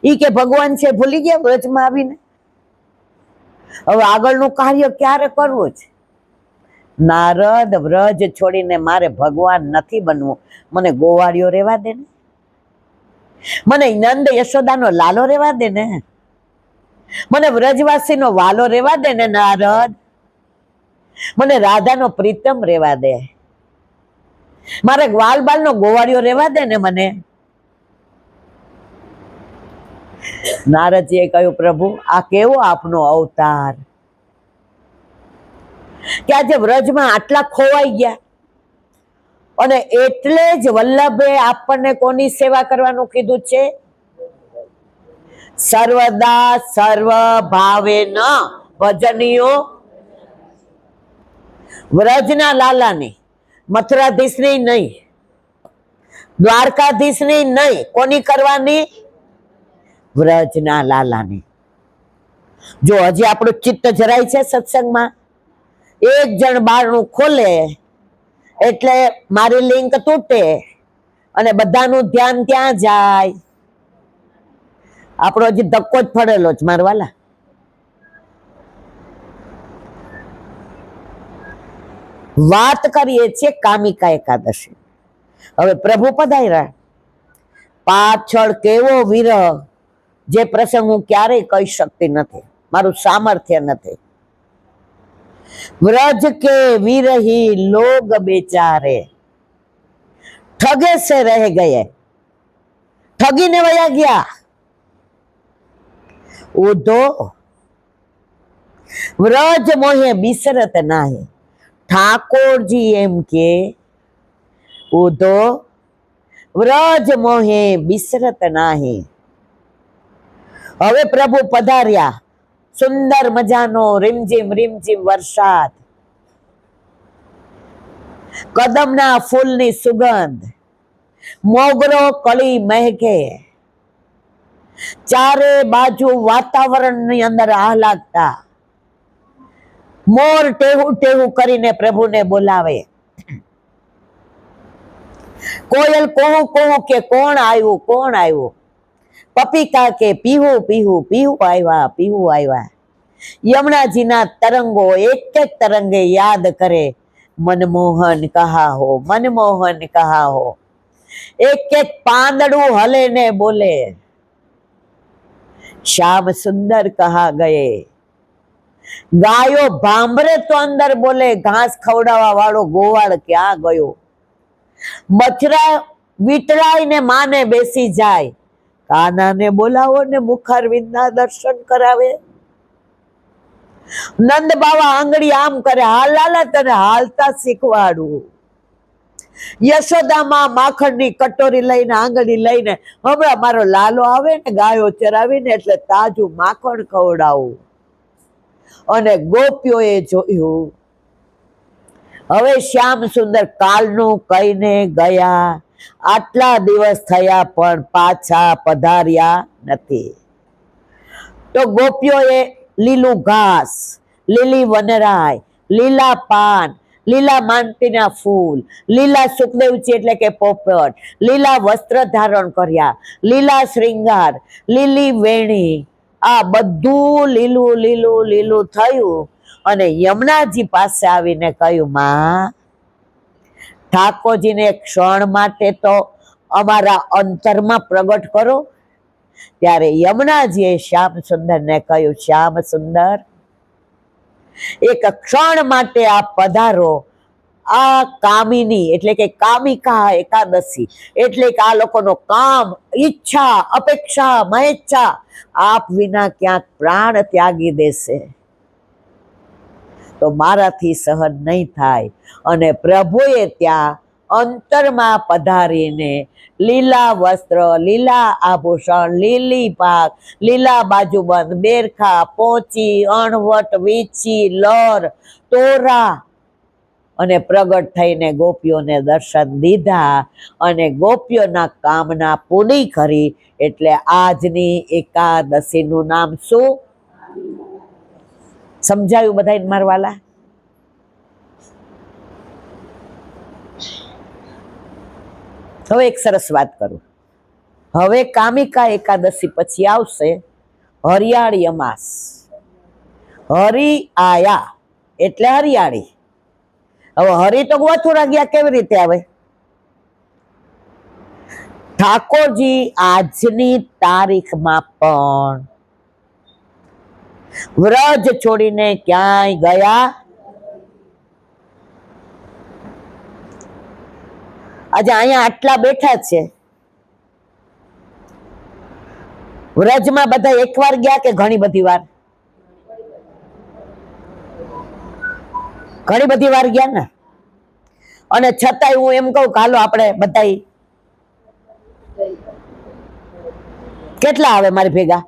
ઈ કે ભગવાન છે ભૂલી ગયા વ્રજમાં આવીને? હવે આગળનું કાર્ય ક્યારે કરવું છે? નારદ, વ્રજ છોડીને મારે ભગવાન નથી બનવું, મને ગોવાળિયો રેવા દે ને, મને નંદ યશોદાનો લાલો રેવા દે ને, મને વ્રજવાસીનો વાલો રેવા દે ને નારદ, મને રાધાનો પ્રીતમ રેવા દે, મારે ગ્વાલબાલનો ગોવાળિયો રેવા દે ને મને. નારદજીએ કહ્યું પ્રભુ આ કેવો આપનો અવતાર કે આજે વ્રજમાં આટલા ખોવાઈ ગયા, અને એટલે જ વલ્લભે આપણને કોની સેવા કરવાનું કીધું છે? સર્વદા સર્વ ભાવે ન ભજનીયો. વ્રજના લાલાની, મથુરાધીશની નહીં, દ્વારકાધીશની નહીં, કોની કરવાની? વ્રજના લાલાની. જો હજી આપણું ચિત્ત જરાય છે સત્સંગમાં, એક જણ બારણું ખોલે એટલે મારી લિંક તૂટે અને બધાનું ધ્યાન ત્યાં જાય. આપણો હજી ધક્કો જ પડેલો જ મારવાલા. વાત કરીએ છીએ કામિકા એકાદશી. હવે પ્રભુ પધાર્યા, પાછળ કેવો વિરહ, જે પ્રસંગ હું ક્યારેય કહી શકતી નથી, મારું સામર્થ્ય નથી. વ્રજ કે વિરહી લોગ બેચારે ઠગે સે રહ ગયે, ઠગીને વયા ગયા. ઉધો વ્રજ મોહે બિસરત નાહી, ઠાકોરજી એમ કે ઉધો વ્રજ મોહે બિસરત નાહી. હવે પ્રભુ પધાર્યા, સુંદર મજાનો રીમઝીમ રીમઝીમ વરસાદ, કદમના ફૂલની સુગંધ, મોગરો કળી મહેકે, ચારે બાજુ વાતાવરણની અંદર આહલાદતા. મોર ટેહું ટેહું કરીને પ્રભુને બોલાવે, કોયલ કોહું કોહું કે કોણ આવ્યું, કોણ આવ્યું. પપીકા કે પીહું પીહું પીહું આવ્યા, પીહું આવ્યા. યમુનાજીના તરંગો એક એક તરંગે યાદ કરે, મનમોહન કહા હો, મનમોહન કહા હો. એક એક પાંદડું હલે ને બોલે, શ્યામ સુંદર કહા ગયે. ગાયો ભાંભરે તો અંદર બોલે, ઘાસ ખવડાવવા વાળો ગોવાળ ક્યાં ગયો. મથરા વીટળાઈને માને બેસી જાય, કાનાને બોલાવો ને મુખારવિંદના દર્શન કરાવે. નંદ બાવા આંગળી આમ કરે, હાલ હાલા તને હાલતા શીખવાડું. યશોદામાં માખણની કટોરી લઈને આંગળી લઈને, હમણાં મારો લાલો આવે ને ગાયો ચરાવીને એટલે તાજું માખણ ખવડાવું. અને ગોપીઓએ જોયું. હવે શ્યામ સુંદર કાલનું કહીને ગયા, આટલા દિવસ થયા પણ પાછા પધાર્યા નથી. તો ગોપીઓએ લીલું ઘાસ, લીલી વનરાય, લીલા પાન, લીલા માનતીના ફૂલ, લીલા સુખદેવજી એટલે કે પોપટ, લીલા વસ્ત્ર ધારણ કર્યા, લીલા શ્રૃંગાર, લીલી વેણી, આ બધું લીલું લીલું લીલું થયું. અને યમુનાજી પાસે આવીને કહ્યું, માં ઠાકોરજીને ક્ષણ માટે તો અમારા અંતરમાં પ્રગટ કરો. ત્યારે યમુનાજીએ શ્યામ સુંદરને કહ્યું, શ્યામ સુંદર, એક ક્ષણ માટે આપ પધારો. આ કામિની એટલે કે કામિકા એકાદશી એટલે કે આ લોકોનો કામ, ઈચ્છા, અપેક્ષા, મહેચ્છા આપ વિના ક્યાંક પ્રાણ ત્યાગી દેશે તો મારાથી સહન નહીં થાય. અને પ્રભુએ ત્યાં અંતરમાં પધારીને લીલા વસ્ત્ર, લીલા આભૂષણ, લીલી પાક, લીલા બાજુબંધ, બેરખા, પોચી, અણવટ, વીછી, લર, તોરા અને પ્રગટ થઈને ગોપીઓને દર્શન દીધા અને ગોપીઓના કામના પૂરી કરી. એટલે આજની એકાદશીનું નામ શું? સમજાયું બધાને મારવાલા? હવે એક સરસ વાત કરું. હવે કામિકા એકાદશી પછી આવશે હરિયાળી અમાસ. હરિ આયા એટલે હરિયાળી. હવે હરિ તો ગોથુરા ગયા, કેવી રીતે આવે? ઠાકોરજી આજની તારીખમાં પણ વ્રજ છોડીને ક્યાંય ગયા. આજે અહીંયા આટલા બેઠા છે, વ્રજમાં બધા એકવાર ગયા કે ઘણી બધી વાર? ઘણી બધી વાર ગયા ને. અને છતાંય હું એમ કહું કે હાલો આપણે બધા કેટલા આવે મારી ભેગા?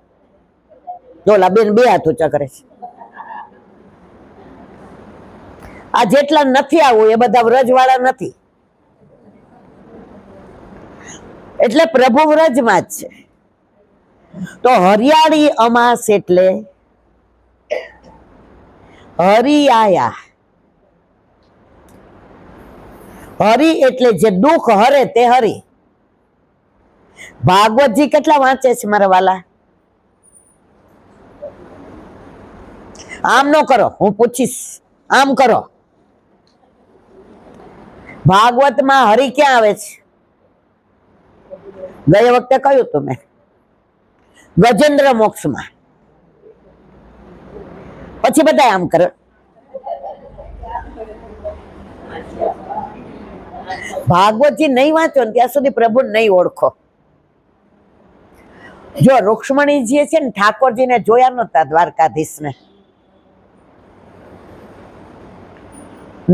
જોલા બેન બે હાથ ઊંચા કરે છે. આ જેટલા નથી આવું એ બધા વ્રજ વાળા નથી. એટલે પ્રભુ વ્રજમાં જ છે. તો હરિયાળી અમાસ એટલે હરિ આયા. હરિ એટલે જે દુઃખ હરે તે હરિ. ભાગવતજી કેટલા વાંચે છે મારા વાલા? આમ નો કરો, હું પૂછીશ. આમ કરો. ભાગવતમાં હરિ ક્યાં આવે છે? ગયે વખતે કહ્યું તું મેં, ગજેન્દ્ર મોક્ષમાં. પછી બધા આમ કરો. ભાગવતજી નહીં વાંચો ને ત્યાં સુધી પ્રભુ નહીં ઓળખો. જો રૂક્ષ્મણીજી છે ને, ઠાકોરજીને જોયા નતા દ્વારકાધીશને.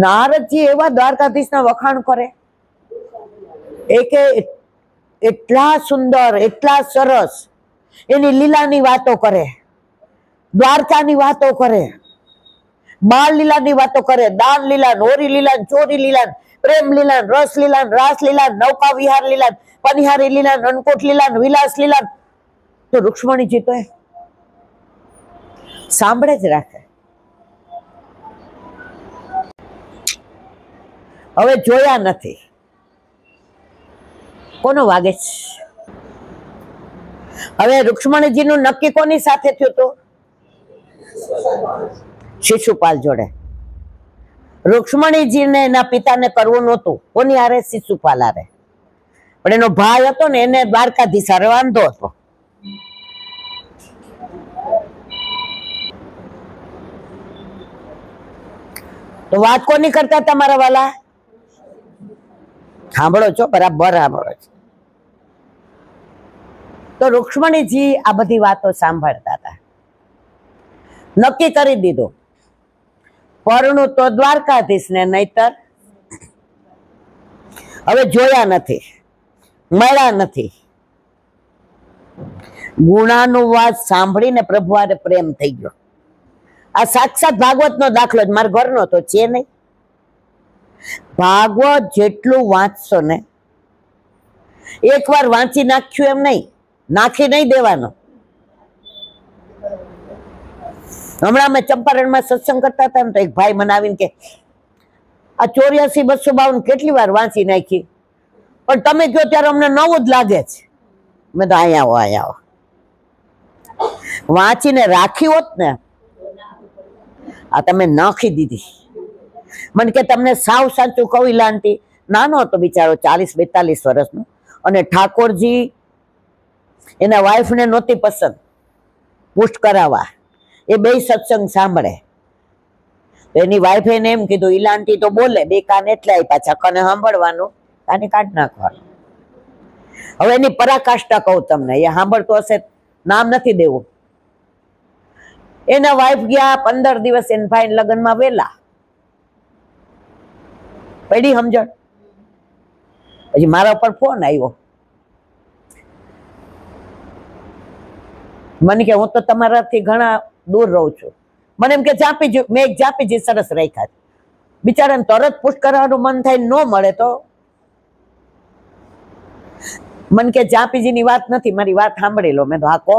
નારદજી એવા દ્વારકાધીશના વખાણ કરે, એટલા સુંદર, એટલા સરસ એની લીલાની વાતો કરે, દ્વારકાની વાતો કરે, બાળ લીલાની વાતો કરે, દાન લીલા, હોરી લીલા, ચોરી લીલા, પ્રેમ લીલા, રસ લીલા, રાસ લીલા, નૌકા વિહાર લીલા, પનિહારી લીલા, અન્નકૂટ લીલા, વિલાસ લીલા. તો રૂક્ષ્મણીજી તો સાંભળે જ રાખે. હવે જોયા નથી. કોનો વાગે છે? હવે રૂક્ષ્મણીજી નું નક્કી કોની સાથે થયું હતું? શિશુપાલ જોડે. રૂક્ષ્મણીજીને એના પિતાને કરવું નહોતું. કોની હારે? શિશુપાલ હારે. પણ એનો ભાઈ હતો ને, એને દ્વારકાધીશ હારે વાંધો હતો. તો વાત કોની કરતા તમારા વાલા? સાંભળો છો? બરાબર સાંભળો છો. તો રૂક્ષ્મણીજી આ બધી વાતો સાંભળતા હતા. નક્કી કરી દીધું, પરણું તો દ્વારકાધીશ ને, નહીતર હવે જોયા નથી, મળ્યા નથી. ગુણાનું વાત સાંભળીને પ્રભુ હારે પ્રેમ થઈ ગયો. આ સાક્ષાત ભાગવત નો દાખલો જ, મારા ઘરનો તો છે નહીં. ભાગવત જેટલું વાંચશો ને, એકવાર વાંચી નાખ્યું એમ નહીં, નાખી નહીં દેવાનો. હમણાં અમે ચંપારણમાં સત્સંગ કરતા હતા ને, તો એક ભાઈ મને આવીને કે, આ 84-252 કેટલી વાર વાંચી નાખી, પણ તમે કહો ત્યારે અમને નવું જ લાગે છે. મેં તો અહીંયા આવો, અહીંયા આવો. વાંચીને રાખી હોત ને, આ તમે નાખી દીધી. મને કે તમને સાવ સાચું કહું ઈલાંટી, નાનો હતો બિચારો, 40-42 વર્ષનો, અને ઠાકોરજી એના વાઈફને નહોતી પસંદ પુષ્ટ કરાવવા. એ બે સત્સંગ સાંભળે તો એની વાઈફ એને એમ કીધું, ઈલાંટી તો બોલે, બે કાન એટલે પાછા કને સાંભળવાનું, કાને કાઢ નાખવાનું. હવે એની પરાકાષ્ઠા કહું તમને, એ સાંભળતો હશે, નામ નથી દેવું. એના વાઈફ ગયા 15 દિવસ એના ભાઈ લગ્નમાં વેલા પડી સમજણ. પછી મારા ઉપર ફોન આવ્યો, મને કે હું તો તમારાથી ઘણા દૂર રહું છું. મને એમ કે જાપીજી, મેં એક જાપીજી સરસ રાખ્યા. બિચારાને તરત પુષ્ટ કરવાનું મન થાય, ન મળે તો મને કે જાપીજીની વાત નથી, મારી વાત સાંભળી લો. મેં તો હા કહો.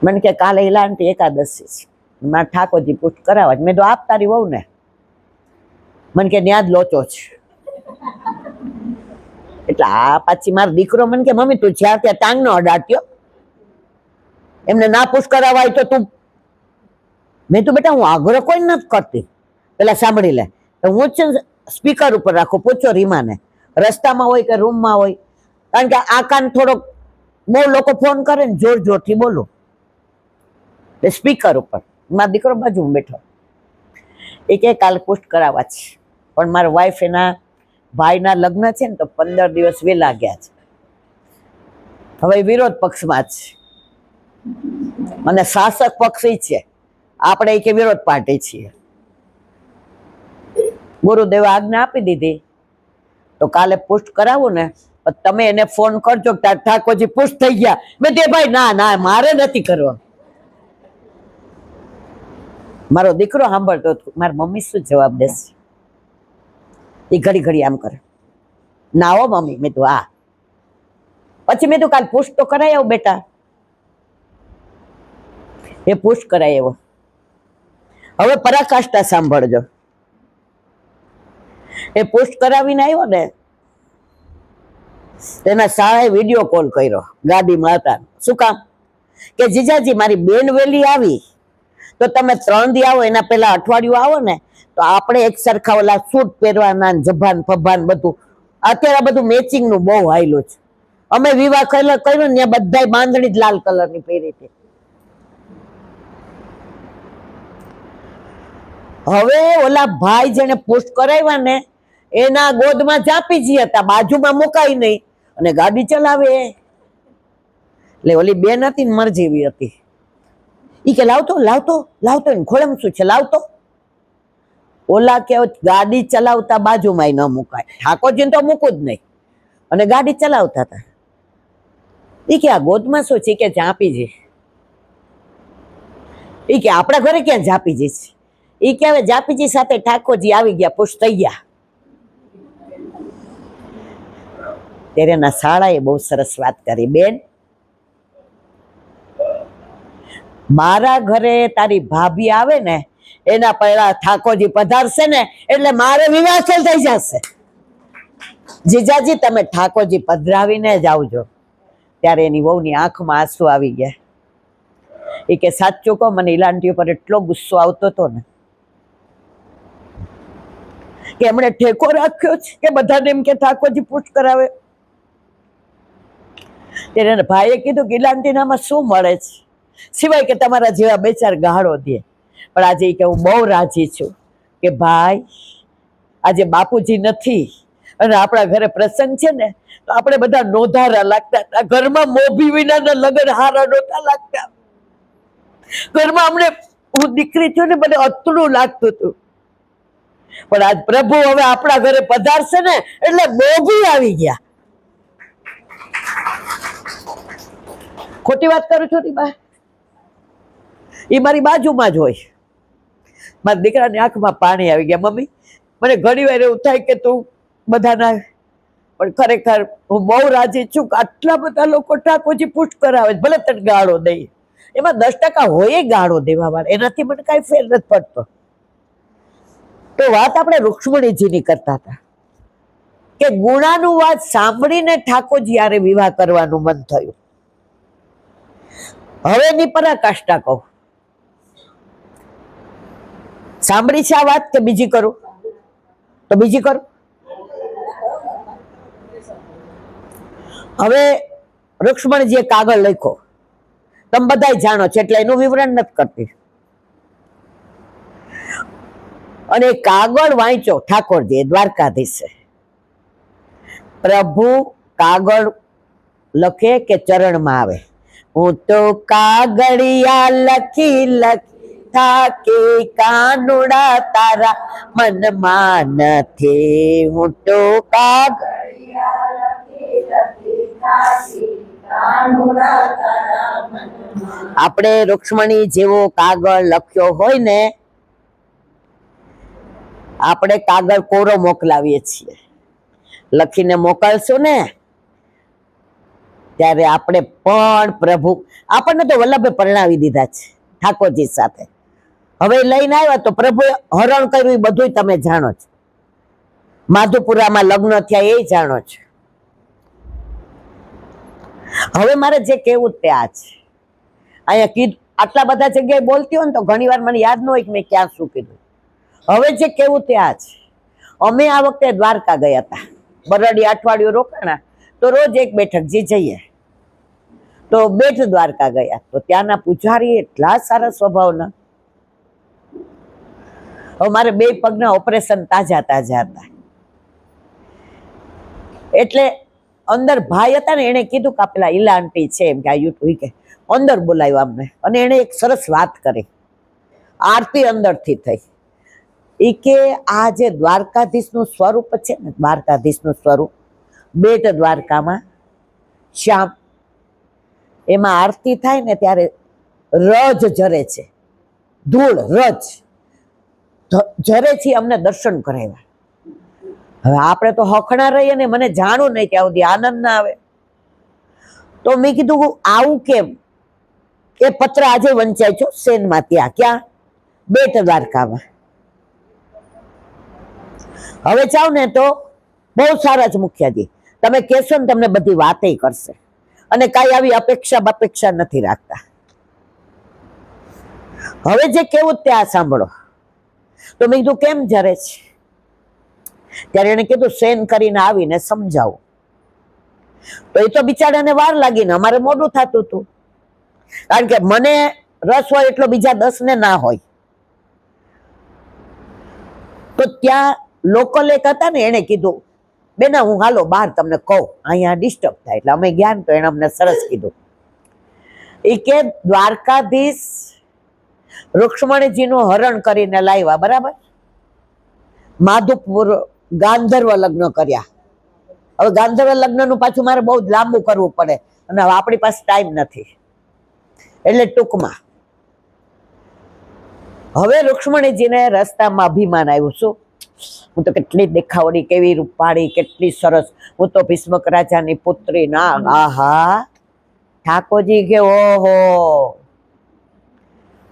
મને કે કાલે ઈલાંટી એકાદશી છે, મારે ઠાકોરજી પુષ્ટ કરાવવા. મેં તો આપ તારી વહુ ને. મને કે ન્યા જ લોચો છે. એટલે આ પાછી મારો દીકરો મને કે, મમ્મી તું જ્યાં ત્યાં ટાંગ નો અડાટ્યો, એમને ના પુષ્ટ કરાવાય તો તું. મેં તો બેટા હું આગ્રહ કોઈ નથી કરતી, પેલા સાંભળી લે. હું છે સ્પીકર ઉપર રાખું, પૂછો રીમાને, રસ્તામાં હોય કે રૂમમાં હોય, કારણ કે આ કાન થોડોક બહુ લોકો ફોન કરે ને, જોર જોરથી બોલું. સ્પીકર ઉપર મારો દીકરો બાજુ બેઠો, એ કે કાલે પુષ્ટ કરાવવા છે, પણ મારા વાઈફ એના ભાઈના લગ્ન છે ને, તો 15 દિવસ વેલા ગયા છે. હવે વિરોધ પક્ષમાં છે અને શાસક પક્ષી છે. આપણે કે વિરોધ પાર્ટી છીએ. ગુરુદેવે આજ્ઞા આપી દીધી, તો કાલે પુષ્ટ કરાવું ને, તમે એને ફોન કરજો કે ઠાકોરજી પુષ્ટ થઈ ગયા. મેં તે ભાઈ ના ના મારે નથી કરવા. મારો દીકરો સાંભળતો હતો, મારી મમ્મી શું જવાબ દેશે? એ ઘડી ઘડી આમ કરે, ના હો મમ્મી. મેં તું હા. પછી મેં તું કાલ પુશ તો કરાય આવ બેટા. એ પુશ કરાય એવો. હવે પરાકાષ્ઠા સાંભળજો. એ પુશ કરાવીને આવ્યો ને, તેના શાળાએ વિડીયો કોલ કર્યો ગાડીમાં હતા. શું કામ? કે જીજાજી મારી બેન વેલી આવી તો તમે 3 દી આવો, એના પેલા અઠવાડિયું આવો ને તો આપણે એક સરખા ઓલા સૂટ પહેરવાના, જભાન ફભાન બધું. અત્યારે બધું મેચિંગ નું બહુ હાયલું છે. અમે વિવાહ કર્યો ને બધા બાંધણી જ લાલ કલરની પહેરી હતી. હવે ઓલા ભાઈ જેને પુષ્ટ કરાવ્યા ને એના ગોદમાં જાપીજી હતા, બાજુમાં મુકાય નહીં અને ગાડી ચલાવે. એટલે ઓલી બેન હતી ને મરજીવી હતી. ઈ કે લાવતો લાવતો લાવતો ને ખોળમ શું છે લાવતો. ઓલા કે ગાડી ચલાવતા બાજુમાં ન મુકાય, ઠાકોરજી તો મૂકું જ નહીં, અને ગાડી ચલાવતા હતા. ઈ કે આ ગોદમાં શું છે? કે જાપીજી. ઈ કે આપણા ઘરે ક્યાં જાપીજી છે? ઈ કે હવે જાપીજી સાથે ઠાકોરજી આવી ગયા, પુષ્ટ થઈ ગયા. ત્યારે એના શાળાએ બહુ સરસ વાત કરી, બેન મારા ઘરે તારી ભાભી આવે ને એના પહેલા ઠાકોરજી પધારશે ને એટલે મારે વિવાહ થઈ જશે. જીજાજી તમે ઠાકોરજી પધરાવીને જ આવજો. ત્યારે એની વહુની આંખમાં આંસુ આવી ગયા. એ કે સાચું કહો, મને ઈલાંટી ઉપર એટલો ગુસ્સો આવતો હતો ને કે એમણે ઠેકો રાખ્યો છે કે બધાને એમ કે ઠાકોરજી પુષ્ટ કરાવે. ત્યારે ભાઈએ કીધું કે ઈલાંટીનામાં શું મળે છે સિવાય કે તમારા જેવા 2-4 ગાળો દે. પણ આજે કે હું બહુ રાજી છું કે ભાઈ આજે બાપુજી નથી અને આપણા ઘરે પ્રસંગ છે ને તો આપણે બધા નોધારા લાગતા હતા. ઘરમાં મોભી વિનાના લગ્ન હારા નહોતા લાગતા. ઘરમાં અમને હું દીકરી છું ને મને અતડું લાગતું હતું. પણ આજ પ્રભુ હવે આપણા ઘરે પધારશે ને એટલે મોભી આવી ગયા. ખોટી વાત કરું છું બા? એ મારી બાજુમાં જ હોય. મારા દીકરાની આંખમાં પાણી આવી ગયા. મમ્મી મને ઘણી વાર એવું થાય કે તું બધાના, પણ ખરેખર હું બહુ રાજી છું કે આટલા બધા લોકો ઠાકોરજી પુષ્ટ કરાવે. ભલે તને ગાળો દઈ, એમાં 10% હોય ગાળો દેવા વાળા, એનાથી મને કઈ ફેર નથી પડતો. તો વાત આપણે રૂક્ષ્મણીજીની કરતા હતા કે ગુણાનું વાત સાંભળીને ઠાકોરજી યારે વિવાહ કરવાનું મન થયું. હવે ની પરાકાષ્ઠા કહું. સાંભળી છે આ વાત કે બીજી કરું? તો બીજી કરું. હવે રૂક્ષ્મણીજીએ કાગળ લખ્યો, તમે બધા જાણો છો એટલે એનું વિવરણ નથી કરતી. અને કાગળ વાંચ્યો ઠાકોરજી દ્વારકાધીશે. પ્રભુ કાગળ લખે કે ચરણમાં આવે. હું તો કાગળિયા લખી લખી થાકી કાનુડા તારા મનમાં નથી. હું તો કાગળિયા લખી લખી થાકી કાનુડા તારા મનમાં. આપણે રૂક્ષ્મણી જેવો કાગળ લખ્યો હોય ને, આપણે કાગળ કોરો મોકલાવીએ છીએ. લખીને મોકલશું ને ત્યારે આપણે પણ પ્રભુ, આપણને તો વલ્લભે પરણાવી દીધા છે ઠાકોરજી સાથે. હવે લઈને આવ્યા તો પ્રભુએ હરણ કર્યું એ બધું તમે જાણો છો. માધુપુરામાં લગ્ન થયા એ જાણો છો. હવે મારે જે કેવું તે આ છે. અહીંયા કીધું આટલા બધા જગ્યાએ બોલતી હોય ને તો ઘણી વાર મને યાદ ન હોય કે મેં ક્યાં શું કીધું. હવે જે કેવું તે આ છે. અમે આ વખતે દ્વારકા ગયા હતા, બરડી અઠવાડિયું રોકાણા તો રોજ એક બેઠક જે જઈએ. તો બેટ દ્વારકા ગયા તો ત્યાંના પૂજારી એટલા સારા સ્વભાવના. હવે મારે 2 પગના ઓપરેશન તાજા હતા એટલે અંદર ભાઈ હતા ને, એને કીધું કે પેલા ઈલા આંટી છે એમ કે આ યુટ્યુબ કે અંદર બોલાવ્યો અમને. અને એને એક સરસ વાત કરી, આરતી અંદરથી થઈ. એ કે આ જે દ્વારકાધીશનું સ્વરૂપ છે ને, દ્વારકાધીશનું સ્વરૂપ બેટ દ્વારકામાં શ્યામ, એમાં આરતી થાય ને ત્યારે રજ જરે છે, ધૂળ રજ જરે છે. અમને દર્શન કરાવ્યા. હવે આપણે તો હખણા રહીએ ને, મને જાણું નહીં ત્યાં સુધી આનંદ ના આવે. તો મેં કીધું આવું કેમ? એ પત્ર આજે વંચાય છો સેનમાં, ત્યાં ક્યાં? બેટ દ્વારકામાં. હવે જાવ ને તો બહુ સારા જ મુખિયાજી, તમે કહેશો ને તમને બધી વાતે કરશે, અને કાંઈ આવી અપેક્ષા નથી રાખતા. હવે જે કેવું ત્યાં સાંભળો. તો મેં કીધું કેમ જરે છે? ત્યારે એને કીધું સેન કરીને આવીને સમજાવું. તો એ તો બિચારાને વાર લાગીને, અમારે મોડું થતું હતું, કારણ કે મને રસ હોય એટલો બીજા 10 ને ના હોય. તો ત્યાં લોકલ એક હતા ને, એને કીધું બેના હું હાલો બહાર તમને કહું, અહીંયા ડિસ્ટર્બ થાય. એટલે અમે ગયા ને તો એને અમને સરસ કીધું. એ કે દ્વારકાધીશ રૂક્ષ્મણીજીનું હરણ કરીને લાવ્યા, બરાબર? માધુપુર ગાંધર્વ લગ્ન કર્યા. હવે ગાંધર્વ લગ્નનું પાછું મારે બહુ જ લાંબુ કરવું પડે, અને હવે આપણી પાસે ટાઈમ નથી, એટલે ટૂંકમાં હવે રૂક્ષ્મણીજીને રસ્તામાં અભિમાન આવ્યું. શું? હું તો કેટલી દેખાવડી, કેવી રૂપાળી, કેટલી સરસ, હું તો ભીષ્મક રાજાની પુત્રી. ના, આહા. ઠાકોરજી કે ઓહો,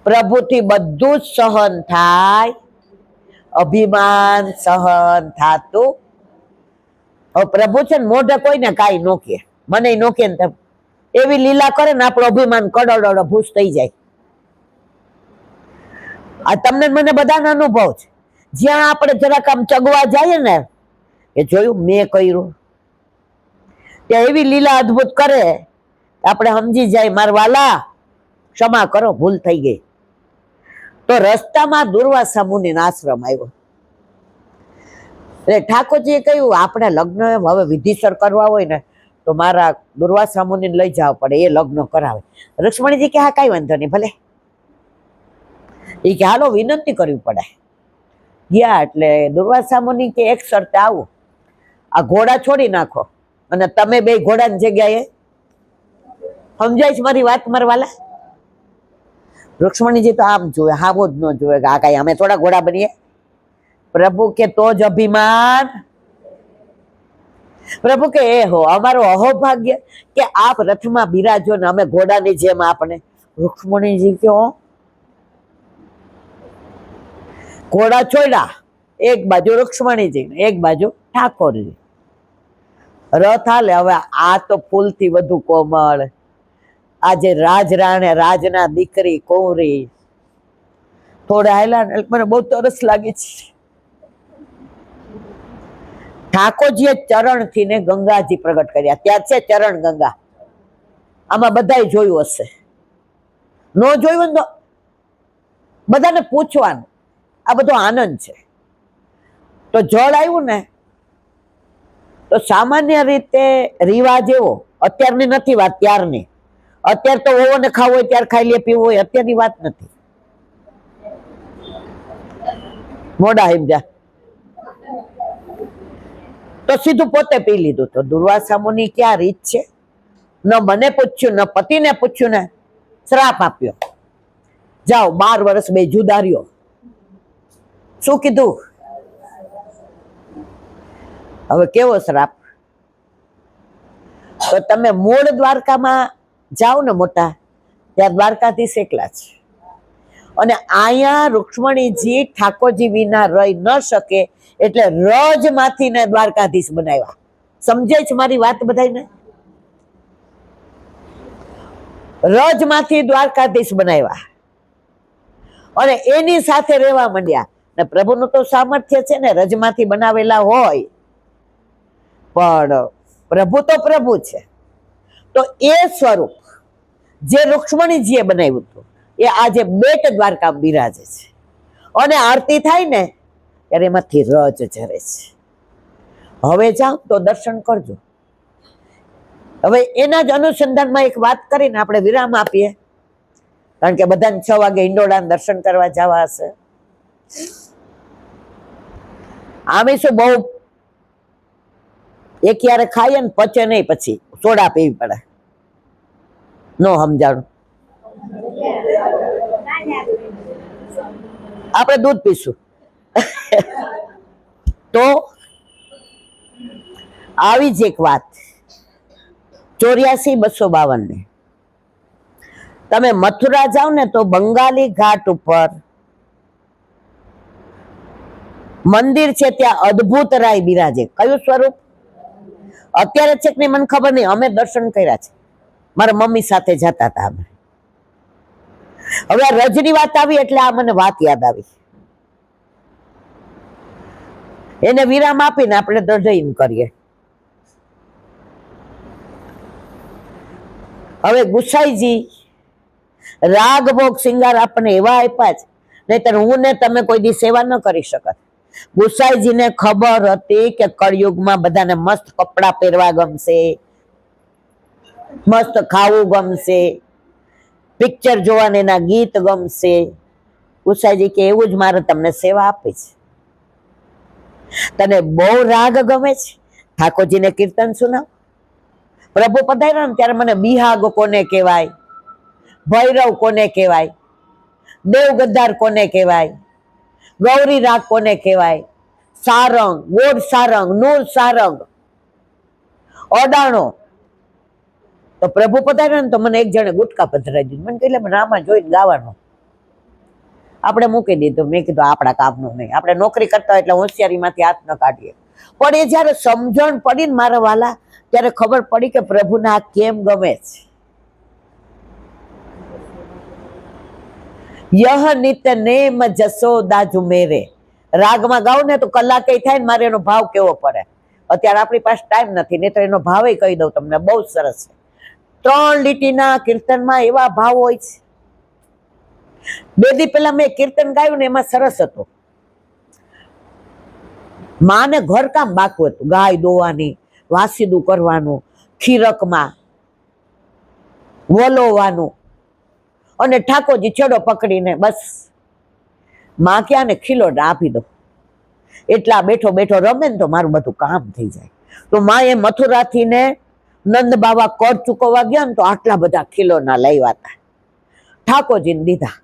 પ્રભુથી બધું જ સહન થાય, અભિમાન સહન થાતું. હવે પ્રભુ છે ને, મોઢે કોઈને કાંઈ નો કે, મને નો કે ને, એવી લીલા કરે ને આપણું અભિમાન કડોડો ભૂસ થઈ જાય. આ તમને મને બધાનો અનુભવ છે. જ્યાં આપણે જરાક આમ ચગવા જઈએ ને, એ જોયું મેં કર્યું, ત્યાં એવી લીલા અદ્ભુત કરે, આપણે સમજી જાય મારા વાલા ક્ષમા કરો, ભૂલ થઈ ગઈ. તો રસ્તામાં દુર્વાસા મુનિનો આશ્રમ આવ્યો. એટલે ઠાકોરજીએ કહ્યું આપણે લગ્ન હવે વિધિસર કરવા હોય ને તો મારા દુર્વાસા મુનિને લઈ જવા પડે, એ લગ્ન કરાવે. લક્ષ્મણજી કે હા કાંઈ વાંધો નહીં, ભલે. એ કે હાલો વિનંતી કરવી પડે. ગયા એટલે દુર્વાસા મુનિ કે એક શરતે આવું, આ ઘોડા છોડી નાખો અને તમે બે ઘોડાની જગ્યાએ, સમજાય છે મારી વાત મારા વાલા? લક્ષ્મણજી તો આમ જોવે, હાવો જ ન જોવે કે આ કાંઈ અમે થોડા ઘોડા બનીએ. પ્રભુ કે તો જ અભિમાન. પ્રભુ કે એ હો અમારો અહોભાગ્ય કે આપ રથમાં બિરાજો ને અમે ઘોડાની જેમ આપણે. લક્ષ્મણજી કે ઘોડા છોડ્યા, એક બાજુ લક્ષ્મણીજી, એક બાજુ ઠાકોરજી. રથ હાલે. હવે આ તો ફૂલથી વધુ કોમળ, આજે રાજરાણે રાજના દીકરી કૌરી થોડા હાલ્યા ને મને બહુ તરસ લાગી છે. ઠાકોરજીએ ચરણથી ને ગંગાજી પ્રગટ કર્યા. ત્યાં છે ચરણ ગંગા. આમાં બધાય જોયું હશે, ન જોયું ને તો બધાને પૂછવાનું. આ બધો આનંદ છે. તો જળ આવ્યું ને તો સામાન્ય રીતે રિવાજ એવો, અત્યારની નથી વાત, ત્યારની. અત્યારે તો ઓવો ને ખાવું હોય ત્યારે ખાઈ લે, પીવું હોય, અત્યારની વાત નથી. મોડા સમજ્યા તો સીધું પોતે પી લીધું. તો દુર્વાસા મુનિ ક્યાં રીત છે? ન મને પૂછ્યું, ન પતિને પૂછ્યું, ને શ્રાપ આપ્યો, જાઓ 12 વર્ષ બે જુદા રહ્યો. શું કીધું? હવે કેવો શ્રાપ? તો તમે મૂળ દ્વારકામાં જાઓ ને મોટા, ત્યાં દ્વારકાધીશ એકલા છે, અને અહીંયા રૂક્ષ્મણીજી ઠાકોરજી વિના રહી ન શકે એટલે રજમાંથી ને દ્વારકાધીશ બનાવ્યા. સમજે છે મારી વાત બધાને? રજમાંથી દ્વારકાધીશ બનાવ્યા અને એની સાથે રહેવા માંડ્યા. ને પ્રભુનું તો સામર્થ્ય છે ને, રજમાંથી બનાવેલા હોય, પણ પ્રભુ તો પ્રભુ છે. તો એ સ્વરૂપ જે રૂક્ષ્મણીજીએ બનાવ્યું હતું એ આજે બેટ દ્વારકા બિરાજે છે, અને આરતી થાય ને ત્યારે એમાંથી રજ ઝરે છે. હવે જાઓ તો દર્શન કરજો. હવે એના જ અનુસંધાનમાં એક વાત કરીને આપણે વિરામ આપીએ, કારણ કે બધાને 6 વાગે હિંડોળાના દર્શન કરવા જવા હશે. આમે શું બહુ એક યારે ખાઈએ ને પચે નહીં, પછી સોડા પીવી પડે. નો સમજાણું? આપણે દૂધ પીશું. તો આવી જ એક વાત 84-252 ને તમે મથુરા જાઓ ને તો બંગાળી ઘાટ ઉપર મંદિર છે, ત્યાં અદ્ભુત રાય બિરાજે. કયું સ્વરૂપ? અત્યારે છે કે નહીં મને ખબર નહીં, અમે દર્શન કર્યા છે, મારા મમ્મી સાથે જતા હતા અમે. હવે આ રજની વાત આવી એટલે આ મને વાત યાદ આવી. એને વિરામ આપીને આપણે તો જઈને કરીએ. હવે ગુસાઈજી રાગ ભોગ શિંગાર આપણને એવા આપ્યા છે, નહીતર હું ને તમે કોઈ દી સેવા ન કરી શકત. ગુસાઈજીને ખબર હતી કે કળયુગમાં બધાને મસ્ત કપડા પહેરવા ગમશે, મસ્ત ખાવું ગમશે, પિક્ચર જોવાને એના ગીત ગમશે. ગુસાઈજી કે એવું જ મારે તમને સેવા આપી છે. તને બહુ રાગ ગમે છે, ઠાકોરજીને કીર્તન સુનાવ. પ્રભુ પધાર્યા ને ત્યારે મને બિહાગ કોને કહેવાય, ભૈરવ કોને કહેવાય, દેવગદ્દાર કોને કહેવાય, ગૌરી રાગ કોને કહેવાય, સારંગ, ગોળ સારંગ, નૂર સારંગ, ઓડાણો. તો પ્રભુ પધાર્યા ને તો મને એક જણે ગુટકા પધરાવી દીધું. મને કહે મને આમાં જોઈને ગાવાનું. આપણે મૂકી દીધું. મેં કીધું આપણા કામનું નહીં, આપણે નોકરી કરતા હોય એટલે હોશિયારીમાંથી હાથ ન કાઢીએ. પણ એ જયારે સમજણ પડી ને મારા વાલા, ત્યારે ખબર પડી કે પ્રભુને આ કેમ ગમે છે. યહ નિત નેમ જસોદા જુમેરે રાગમાં ગાઉં ને તો કલાકે થાય ને મારે એનો ભાવ કેવો પડે. અત્યારે આપણી પાસે ટાઈમ નથી, નહીં તો એનો ભાવ કહી દઉં તમને, બહુ સરસ છે. 3 લીટીના કીર્તનમાં એવા ભાવ હોય છે. 2 દી પહેલા મેં કીર્તન ગાયું ને એમાં સરસ હતું. માને ઘરકામ બાકી હતું, ગાય દોવાની, વાસીદું કરવાનું, ખીરકમાં વલોવાનું, અને ઠાકોરજી છેડો પકડીને બસ માં ક્યાં ને ખીલો આપી દો. એટલા બેઠો બેઠો રમે ને તો મારું બધું કામ થઈ જાય. તો માં એ મથુરાથી ને નંદ બાવા કર ચૂકવવા ગયા ને તો આટલા બધા ખીલોના લાવ્યા હતા, ઠાકોરજીને દીધા.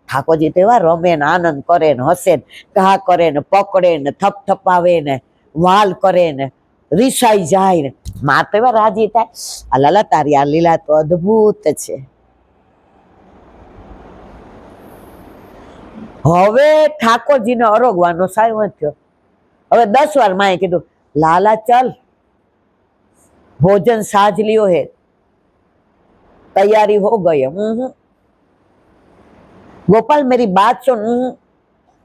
ઠાકોરજી તો એવા રમે ને આનંદ કરે ને હસે ને ઘા કરે ને પકડે ને થપથપાવે ને વાલ કરે ને રીસાઈ જાય ને માં તો એવા રાજી થાય. આ લાલા તારી આ લીલા તો અદ્ભુત છે. હવે ઠાકોરજીને અરોગવાનો સાયો થયો. હવે 10 વાર માએ કીધું લાલા ચલ ભોજન સાજ લિયો હે, તૈયારી હો ગઈ. ગોપાલ મેરી બાત સુન.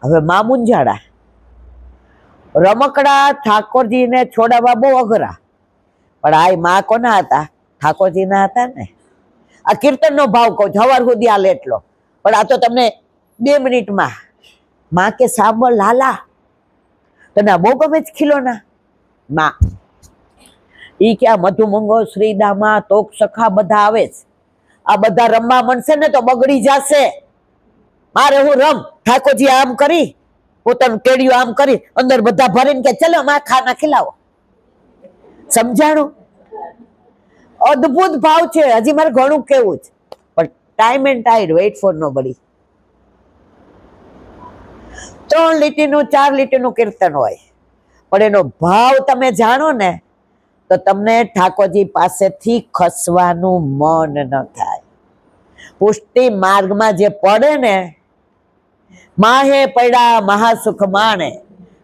હવે માં મુંજાડા. રમકડા ઠાકોરજીને છોડાવવા બહુ અઘરા, પણ આ માં કોના હતા? ઠાકોરજીના હતા ને. આ કીર્તનનો ભાવ કહું છું, સવાર સુધી હાલે એટલો, પણ આ તો તમને 2 મિનિટમાં. માં કે સાંભળ લાલા, તને બહુ ગમે છે ખીલોના? માં ઈ કે આ મધુમંગો શ્રીદામા તોક સખા બધા આવે છે, આ બધા રમવા મળશે ને તો બગડી જશે. મારે હું રમ. ઠાકોરજી આમ કરી પોતાનું કેડિયું આમ કરી અંદર બધા ભરીને કે ચલો માં ખાના ખીલાવો. સમજાણું? અદ્ભુત ભાવ છે. હજી મારે ઘણું કેવું છે, પણ time and ટાઈડ weight four nobody. 3 લીટીનું 4 લીટીનું કીર્તન હોય, પણ એનો ભાવ તમે જાણો ને તો તમને ઠાકોરજી પાસેથી ખસવાનું મન ન થાય. પુષ્ટિ માર્ગમાં જે પડે ને, માહે પડ્યા મહાસુખ માણે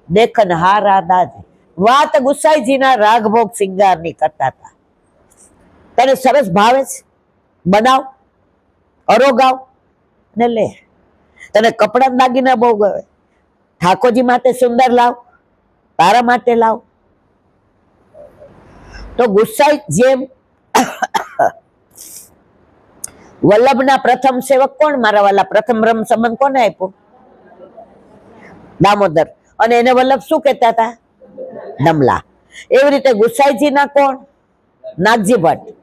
દેખન હારા દાજે. વાત ગુસાઈજીના રાગભોગ શિંગારની કરતા હતા. તને સરસ ભાવે છે, બનાવ, અરોગાવ ને લે. તને કપડા દાગીના બહુ ગમે, ઠાકોરજી માટે સુંદર લાવ, તારા માટે લાવ. તો ગુસાઈ જેમ વલ્લભના પ્રથમ સેવક કોણ મારા વાલા? પ્રથમ બ્રહ્મ સંબંધ કોને આપ્યો? દામોદર. અને એને વલ્લભ શું કહેતા હતા? નમલા. એવી રીતે ગુસાઈજીના કોણ? નાગજી ભટ્ટ.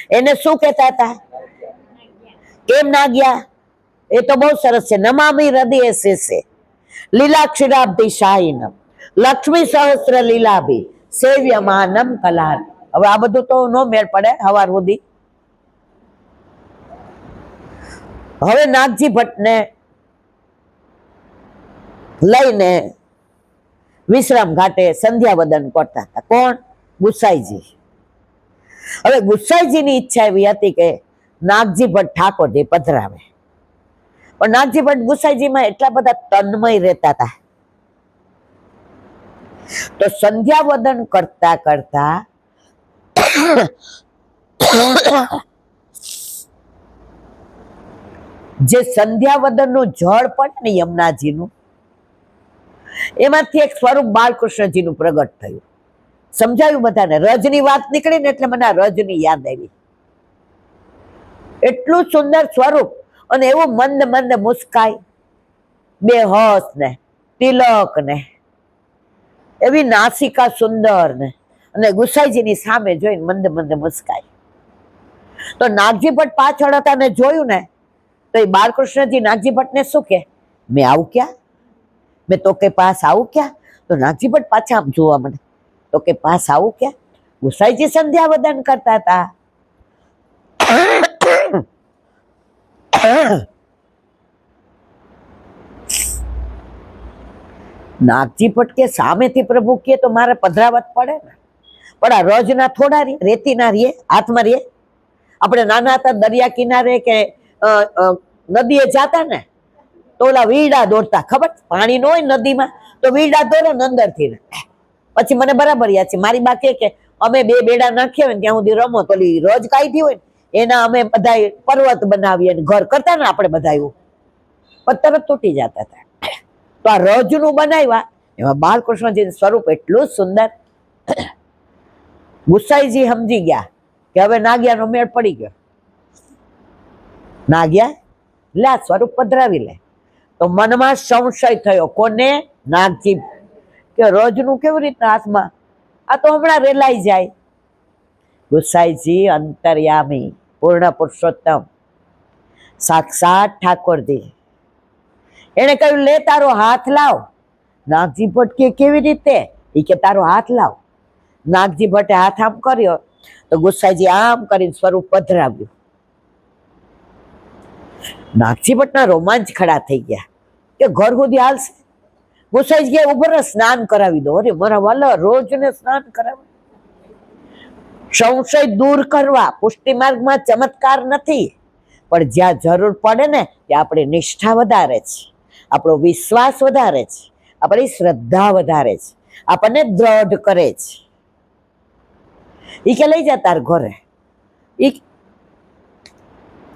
એને શું કહેતા હતા? કેમ ના ગયા? એ તો બહુ સરસ છે. નમામી હૃદય શેષે લીલાક્ષીરાબ્ધિ શાહીનમ લક્ષ્મી સહસ્ત્ર લીલાભી સેવ્યમાનમ કલા. હવે આ બધું તો નો મેળ પડે હવાર સુધી. હવે નાગજી ભટ્ટને લઈને વિશ્રામ ઘાટે સંધ્યા વદન કરતા હતા. કોણ? ગુસાઈજી. હવે ગુસાઈજીની ઈચ્છા એવી હતી કે નાગજી ભટ્ટ ઠાકોરજી પધરાવે, પણ નાગજી ભટ્ટ ગુસાઈજીમાં એટલા બધા તન્મય રહેતા હતા, તો સંધ્યાવદન કરતા કરતા જે સંધ્યાવદનનું જળ પડે ને યમુનાજીનું, એમાંથી એક સ્વરૂપ બાલકૃષ્ણજીનું પ્રગટ થયું. સમજાયું બધાને? રજની વાત નીકળી ને એટલે મને આ રજની યાદ આવી. એટલું સુંદર સ્વરૂપ, અને એવું મંદ મંદ મુસ્કાય, બે હસ ને તિલક ને એવી નાસિકા સુંદર ને, અને ગુસાઈજીની સામે જોઈને મંદ મંદ મુસ્કાય. તો નાગજી ભટ્ટ પાછળ હતા ને જોયું ને, તો એ બાલકૃષ્ણજી નાગજી ભટ્ટને શું કે, મેં આવું ક્યાં, મેં તો કે પાસ આવું ક્યાં? તો નાગજી ભટ્ટ પાછા આમ જોવા મને, તો કે પાસ આવું ક્યાં? ગુસાઈજી સંધ્યાવદન કરતા હતા. નાગજી ભટ્ટ કે સામેથી પ્રભુ કે તો મારે પધરાવત પડે ને, પણ આ રોજના થોડા રેતી ના રીએ, હાથમાં રીએ. આપણે નાના હતા દરિયા કિનારે કે નદીએ જાતા ને, તો ઓલા વીડા દોરતા, ખબર? પાણી નો હોય નદીમાં તો વીડા દોરે ને અંદરથી ને. પછી મને બરાબર યાદ છે, મારી બા કે અમે બે બેડા નાખીએ ને ત્યાં સુધી રમો, તો રોજ કાઢી હોય ને એના અમે બધા પર્વત બનાવીએ ને ઘર કરતા ને આપણે બધા, એવું પણ તરત તૂટી જતા હતા. તો આ રજનું બનાવ્યા, એમાં બાલકૃષ્ણજી સ્વરૂપ એટલું સુંદર. ગુસાઈજી સમજી ગયા કે હવે નાગિયાનો મેળ પડી ગયો. નાગિયા લે આ સ્વરૂપ પધરાવી લે. તો મનમાં સંશય થયો, કોને? નાગજી કે રોજનું કેવી રીતના હાથમાં, આ તો હમણાં રેલાઈ જાય. ગુસાઈજી અંતર્યામી પૂર્ણ પુરુષોત્તમ સાક્ષાત ઠાકોરજી, એને કહ્યું લે તારો હાથ લાવ. નાગજી ભટ્ટ કે કેવી રીતે? એ કે તારો હાથ લાવ. નાગજી ભટ્ટે હાથ આમ કર્યો તો ગુસાઈજી આમ કરીને સ્વરૂપ પધરાવ્યું. નાગજી ભટ્ટના રોમાંચ ખડા થઈ ગયા કે ઘર સુધી હાલશે. ગુસાઈજી કે ઉભર સ્નાન કરાવી દો. અરે મારા વાલા, રોજ ને સ્નાન કરાવે. સંશય દૂર કરવા પુષ્ટિ માર્ગમાં ચમત્કાર નથી, પણ જ્યાં જરૂર પડે ને ત્યાં આપણી નિષ્ઠા વધારે છે, આપણો વિશ્વાસ વધારે છે, આપણી શ્રદ્ધા વધારે છે, આપણને દ્રઢ કરે છે. ઈ કે લઈ જા તાર ઘરે.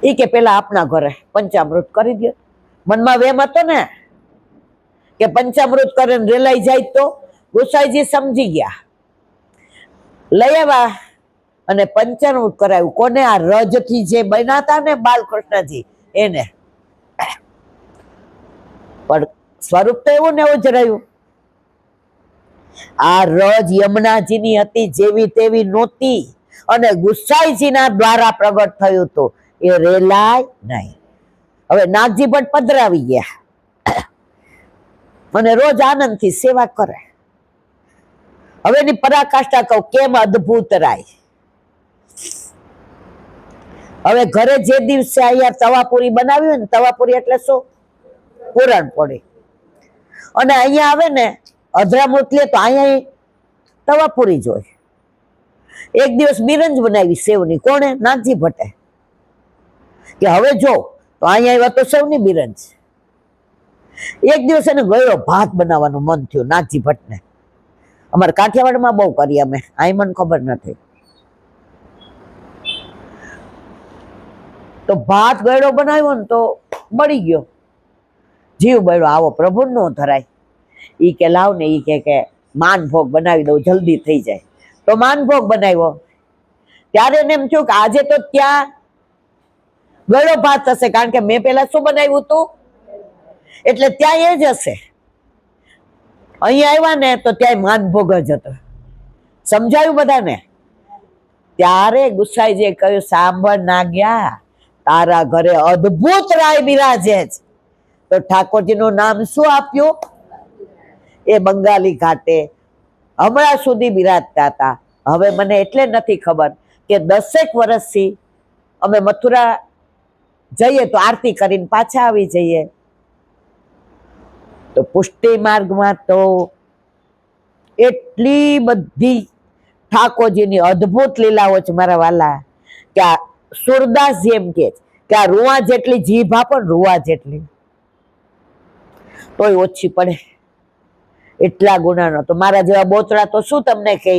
ઈ કે પેલા આપના ઘરે પંચામૃત કરી દો. મનમાં વેમ હતો ને કે પંચામૃત કરે ને રેલાઈ જાય તો. ગુસાઈજી સમજી ગયા, લઈ આવ્યા અને પંચામૃત કરાવ્યું. કોને? આ રજથી જે બનાતા ને બાલકૃષ્ણજી એને. પણ સ્વરૂપ તો એવું ને એવું જ રહ્યું. આ રજ યમુનાજીની હતી, જેવી તેવી નહોતી, અને ગુસાઈજીના દ્વારા પ્રગટ થયું હતું. એ રેલાય નહીં. હવે નાગજી ભટ્ટ પધરાવી ગયા અને રોજ આનંદથી સેવા કરે. હવે એની પરાકાષ્ઠા કહું, કેમ અદ્ભુત રાય. હવે ઘરે જે દિવસે અહીંયા તવાપુરી બનાવી હોય ને, તવાપુરી એટલે શું? પૂરણપોળી. અને અહીંયા આવે ને અધરામૃત લે તો અહીંયા તવાપુરી જોઈ. એક દિવસ બિરંજ બનાવી સેવની. કોણે? નાગજી ભટ્ટે. કે હવે જો તો અહીંયા આવ્યા તો સેવની બિરંજ. એક દિવસ એને ગળ્યો ભાત બનાવવાનું મન થયું નાગજી ભટ્ટને. અમારે કાઠિયાવાડમાં બહુ કરીએ અમે, અહીં મને ખબર નથી. તો ભાત ગળ્યો બનાવ્યો ને તો બળી ગયો. જીવ બળ્યો, આવો પ્રભુ નો ધરાય. ઈ કે લાવ ને, ઈ કે માનભોગ બનાવી દઉં, જલ્દી થઈ જાય. તો માનભોગ બનાવ્યો. ત્યારે એને એમ થયું કે આજે તો ત્યાં ગળ્યો ભાત હશે, કારણ કે મેં પેલા શું બનાવ્યું હતું, એટલે ત્યાં એ જ હશે. અહીંયા આવ્યા ને તો ત્યાં માનભોગ જ હતો. સમજાયું બધાને? ત્યારે ગુસાઈજીએ કહ્યું, સાંભળ નાગ્યા, તારા ઘરે અદ્ભુત રાય બિરાજે છે. તો ઠાકોરજીનું નામ શું આપ્યું? એ બંગાળી ઘાટે હમણાં સુધી બિરાજતા હતા. હવે મને એટલે નથી ખબર કે 10 વર્ષથી અમે મથુરા જઈએ તો આરતી કરીને પાછા આવી જઈએ. તો પુષ્ટિ માર્ગમાં તો એટલી બધી ઠાકોરજીની અદ્ભુત લીલાઓ છે મારા વાલા, કે આ સુરદાસજી એમ કે આ રૂવા જેટલી જીભ આપો ને, રૂવા જેટલી તોય ઓછી પડે, એટલા ગુનાનો. તો મારા જેવા બોતડા તો શું તમને કહે,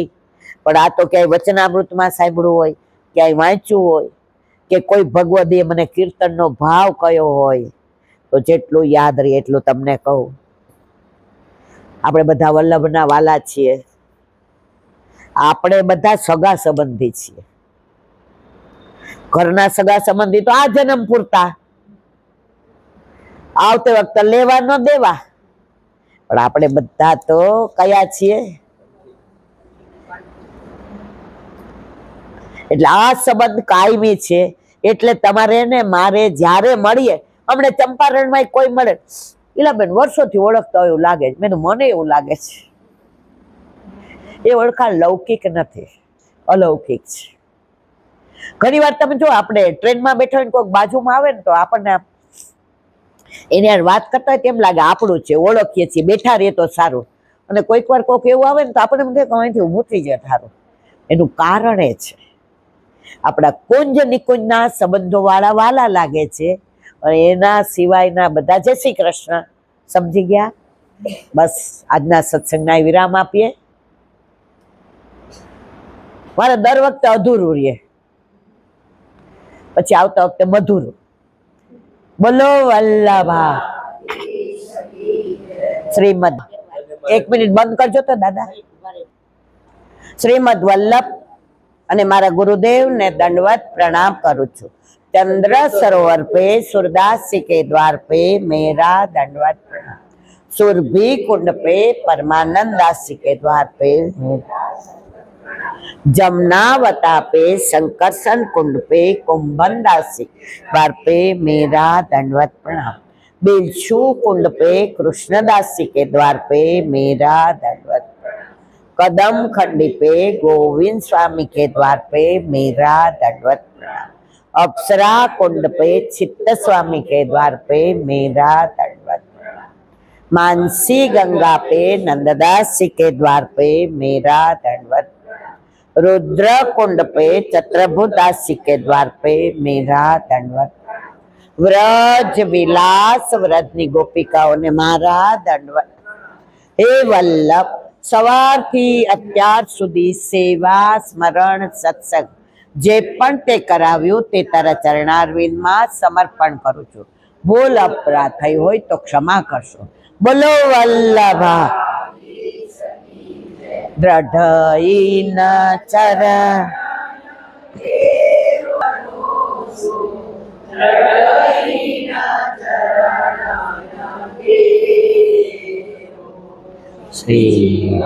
પણ આ તો ક્યાંય વચનામૃતમાં સાંભળ્યું હોય, ક્યાંય વાંચ્યું હોય, કે કોઈ ભગવદીએ મને કીર્તનનો ભાવ કયો હોય, તો જેટલું યાદ રહે એટલું તમને કહું. આપણે બધા વલ્લભના વાલા છીએ, આપણે બધા સગા સંબંધી છીએ. ઘરના સગા સંબંધી તો આ જન્મ પૂરતા, આવતે વખતે લેવા ન દેવા, પણ આપણે બધા તો કયા છીએ? એટલે આ સંબંધ કાયમી છે. એટલે તમારે ને મારે જ્યારે મળીએ, હમણે ચંપારણમાં કોઈ મળે, ઈલાબેન વર્ષોથી ઓળખતા હોય એવું લાગે છે. મેં મને એવું લાગે છે, એ ઓળખાણ લૌકિક નથી, અલૌકિક છે. ઘણી વાર તમે જો, આપણે ટ્રેનમાં બેઠા હોય ને કોઈક બાજુમાં આવે ને, તો આપણને એને યાર વાત કરતા હોય તેમ લાગે આપણું છે, ઓળખીએ છીએ, બેઠા રહીએ તો સારું. અને કોઈક વાર કોઈક એવું આવે ને તો આપણે એમ થાય અહીંથી ઊભું થઈ જાય સારું. એનું કારણ એ છે, આપણા કુંજ નિકુંજના સંબંધો વાળા વાલા લાગે છે, અને એના સિવાયના બધા. જય શ્રી કૃષ્ણ. સમજી ગયા? બસ આજના સત્સંગના વિરામ આપીએ. મારે દર વખતે અધૂરું રહે, પછી આવતા વખતે મધુરું. બોલો વલ્લભા શ્રીમદ. 1 મિનિટ બંધ કરજો તો દાદા. શ્રીમદ વલ્લભ અને મારા ગુરુદેવ ને દંડવત પ્રણામ કરું છું. चंद्र सरोवर पे सूरदास जी के द्वार पे मेरा दंडवत प्रणाम. सुरभि कुंड पे परमानंद दास जी के द्वार पे, जमुनावता पे शंकरसन कुंड पे कुंभन दास जी द्वार पे मेरा दंडवत प्रणाम. बिलशु कुंड पे कृष्णदास जी के द्वार पे मेरा दंडवत प्रणाम. कदम खंडी पे गोविंद स्वामी के द्वार पे मेरा दंडवत प्रणाम. अप्सरा कुंड पे चित्त स्वामी के द्वार पे मेरा दंडवत प्रणाम. मानसी गंगा पे नंददास जी के द्वार पे मेरा दंडवत प्रणाम. रुद्र कुंड पे चत्रभुदास जी के द्वार पे मेरा दंडवत प्रणाम. व्रज विलास व्रजनी गोपिकाओं ने मारा दंडवत. हे वल्लभ, सवारथी અત્યાર સુધી સેવા સ્મરણ સત્સંગ જે પણ તે કરાવ્યું તે તારા ચરણારવિંદમાં સમર્પણ કરું છું. ભૂલ અપરાધ થઈ હોય તો ક્ષમા કરશો. બોલો વલ્લભા. દ્રઢઈન ચરણ શ્રી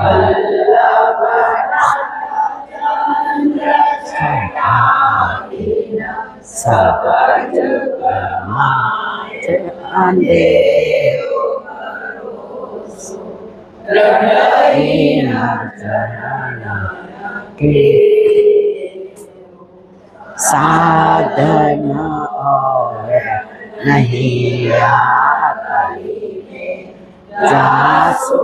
साधना और नहीं जासु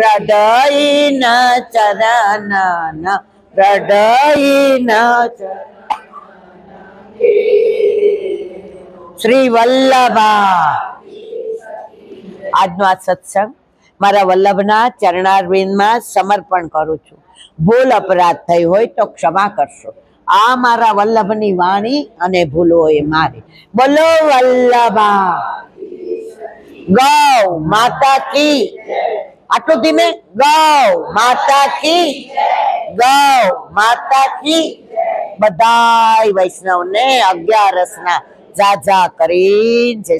હૃદયના ચરણના હૃદયના શ્રી વલ્લભા. આજનો આ સત્સંગ મારા વલ્લભના ચરણારવિંદમાં સમર્પણ કરું છું. ભૂલ અપરાધ થઈ હોય તો ક્ષમા કરશો. આ મારા વલ્લભની વાણી અને ભૂલો એ મારી. બોલો વલ્લભા. ગૌ માતા કી. આટલું ધીમે. ગૌ માતા કી. ગૌ માતા કી. બધાય વૈષ્ણવને 11 રસના જાજા કરી જય